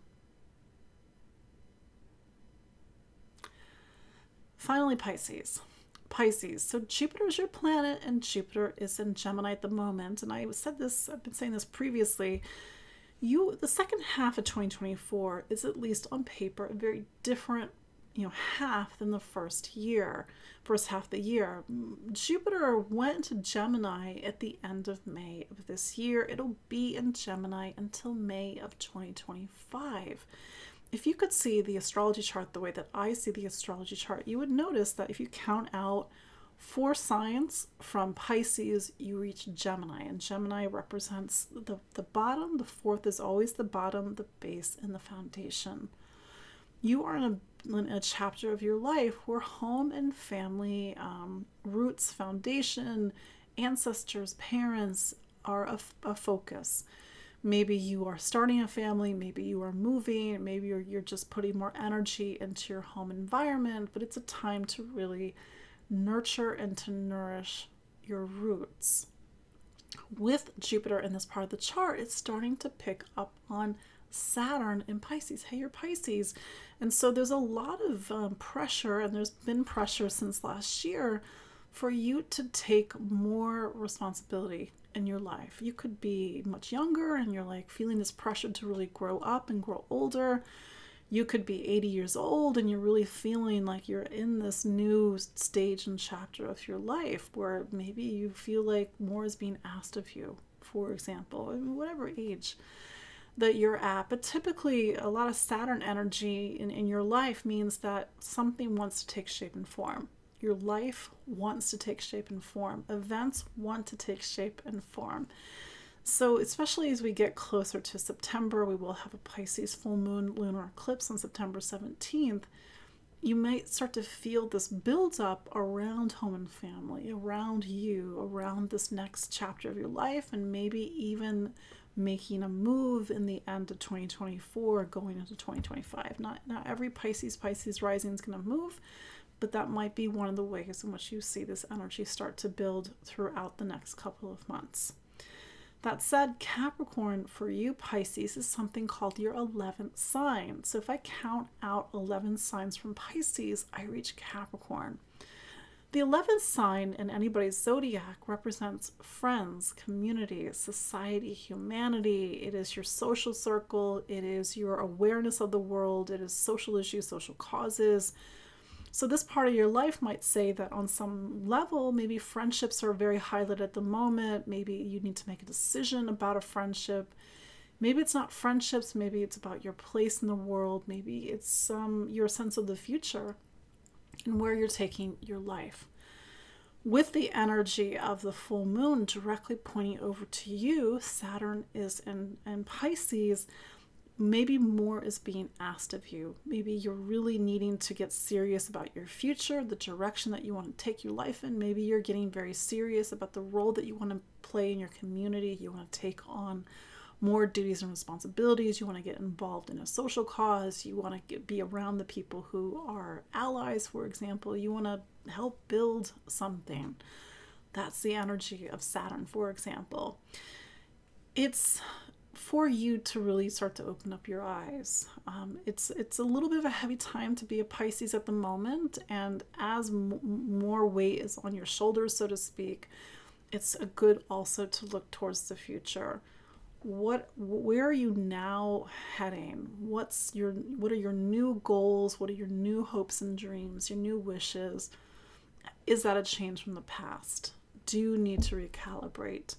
Finally, Pisces. So Jupiter is your planet, and Jupiter is in Gemini at the moment. And I've been saying this previously. The second half of 2024 is, at least on paper, a very different, half than the first half of the year. Jupiter went to Gemini at the end of May of this year. It'll be in Gemini until May of 2025. If you could see the astrology chart the way that I see the astrology chart, you would notice that if you count out 4 signs from Pisces, you reach Gemini. And Gemini represents the bottom. The 4th is always the bottom, the base, and the foundation. You are in a chapter of your life where home and family, roots, foundation, ancestors, parents are a focus. Maybe you are starting a family, maybe you are moving, maybe you're just putting more energy into your home environment, but it's a time to really nurture and to nourish your roots. With Jupiter in this part of the chart, it's starting to pick up on Saturn in Pisces. Hey, you're Pisces. And so there's a lot of pressure, and there's been pressure since last year for you to take more responsibility in your life. You could be much younger and you're like feeling this pressure to really grow up and grow older. You could be 80 years old and you're really feeling like you're in this new stage and chapter of your life where maybe you feel like more is being asked of you, for example, in whatever age that you're at. But typically a lot of Saturn energy in your life means that something wants to take shape and form. Your life wants to take shape and form. Events want to take shape and form. So especially as we get closer to September, we will have a Pisces full moon lunar eclipse on September 17th. You might start to feel this build up around home and family, around you, around this next chapter of your life, and maybe even making a move in the end of 2024 going into 2025. Not every Pisces rising is going to move, but that might be one of the ways in which you see this energy start to build throughout the next couple of months. That said, Capricorn, for you Pisces, is something called your 11th sign. So if I count out 11 signs from Pisces, I reach Capricorn. The 11th sign in anybody's zodiac represents friends, community, society, humanity. It is your social circle. It is your awareness of the world. It is social issues, social causes. So this part of your life might say that on some level, maybe friendships are very highlighted at the moment. Maybe you need to make a decision about a friendship. Maybe it's not friendships. Maybe it's about your place in the world. Maybe it's your sense of the future and where you're taking your life. With the energy of the full moon directly pointing over to you, Saturn is in Pisces. maybe more is being asked of you. Maybe you're really needing to get serious about your future, the direction that you want to take your life in. Maybe you're getting very serious about the role that you want to play in your community. You want to take on more duties and responsibilities. You want to get involved in a social cause. You want to be around the people who are allies, for example. You want to help build something. That's the energy of Saturn, for example. It's for you to really start to open up your eyes. It's a little bit of a heavy time to be a Pisces at the moment, and as more weight is on your shoulders, so to speak, it's a good also to look towards the future. Where are you now heading? What are your new goals? What are your new hopes and dreams, your new wishes? Is that a change from the past? Do you need to recalibrate?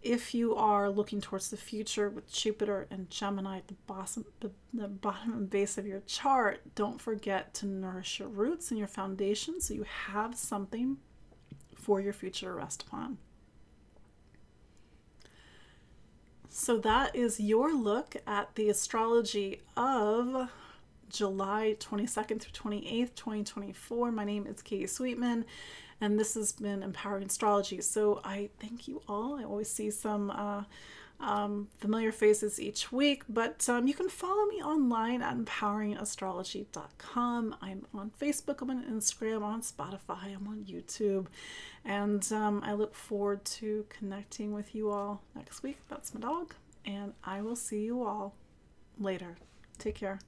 If you are looking towards the future with Jupiter and Gemini at the bottom and base of your chart, don't forget to nourish your roots and your foundation so you have something for your future to rest upon. So that is your look at the astrology of July 22nd through 28th, 2024. My name is Katie Sweetman, and this has been Empowering Astrology. So I thank you all. I always see some familiar faces each week, but you can follow me online at empoweringastrology.com. I'm on Facebook, I'm on Instagram, I'm on Spotify, I'm on YouTube, and I look forward to connecting with you all next week. That's my dog, and I will see you all later. Take care.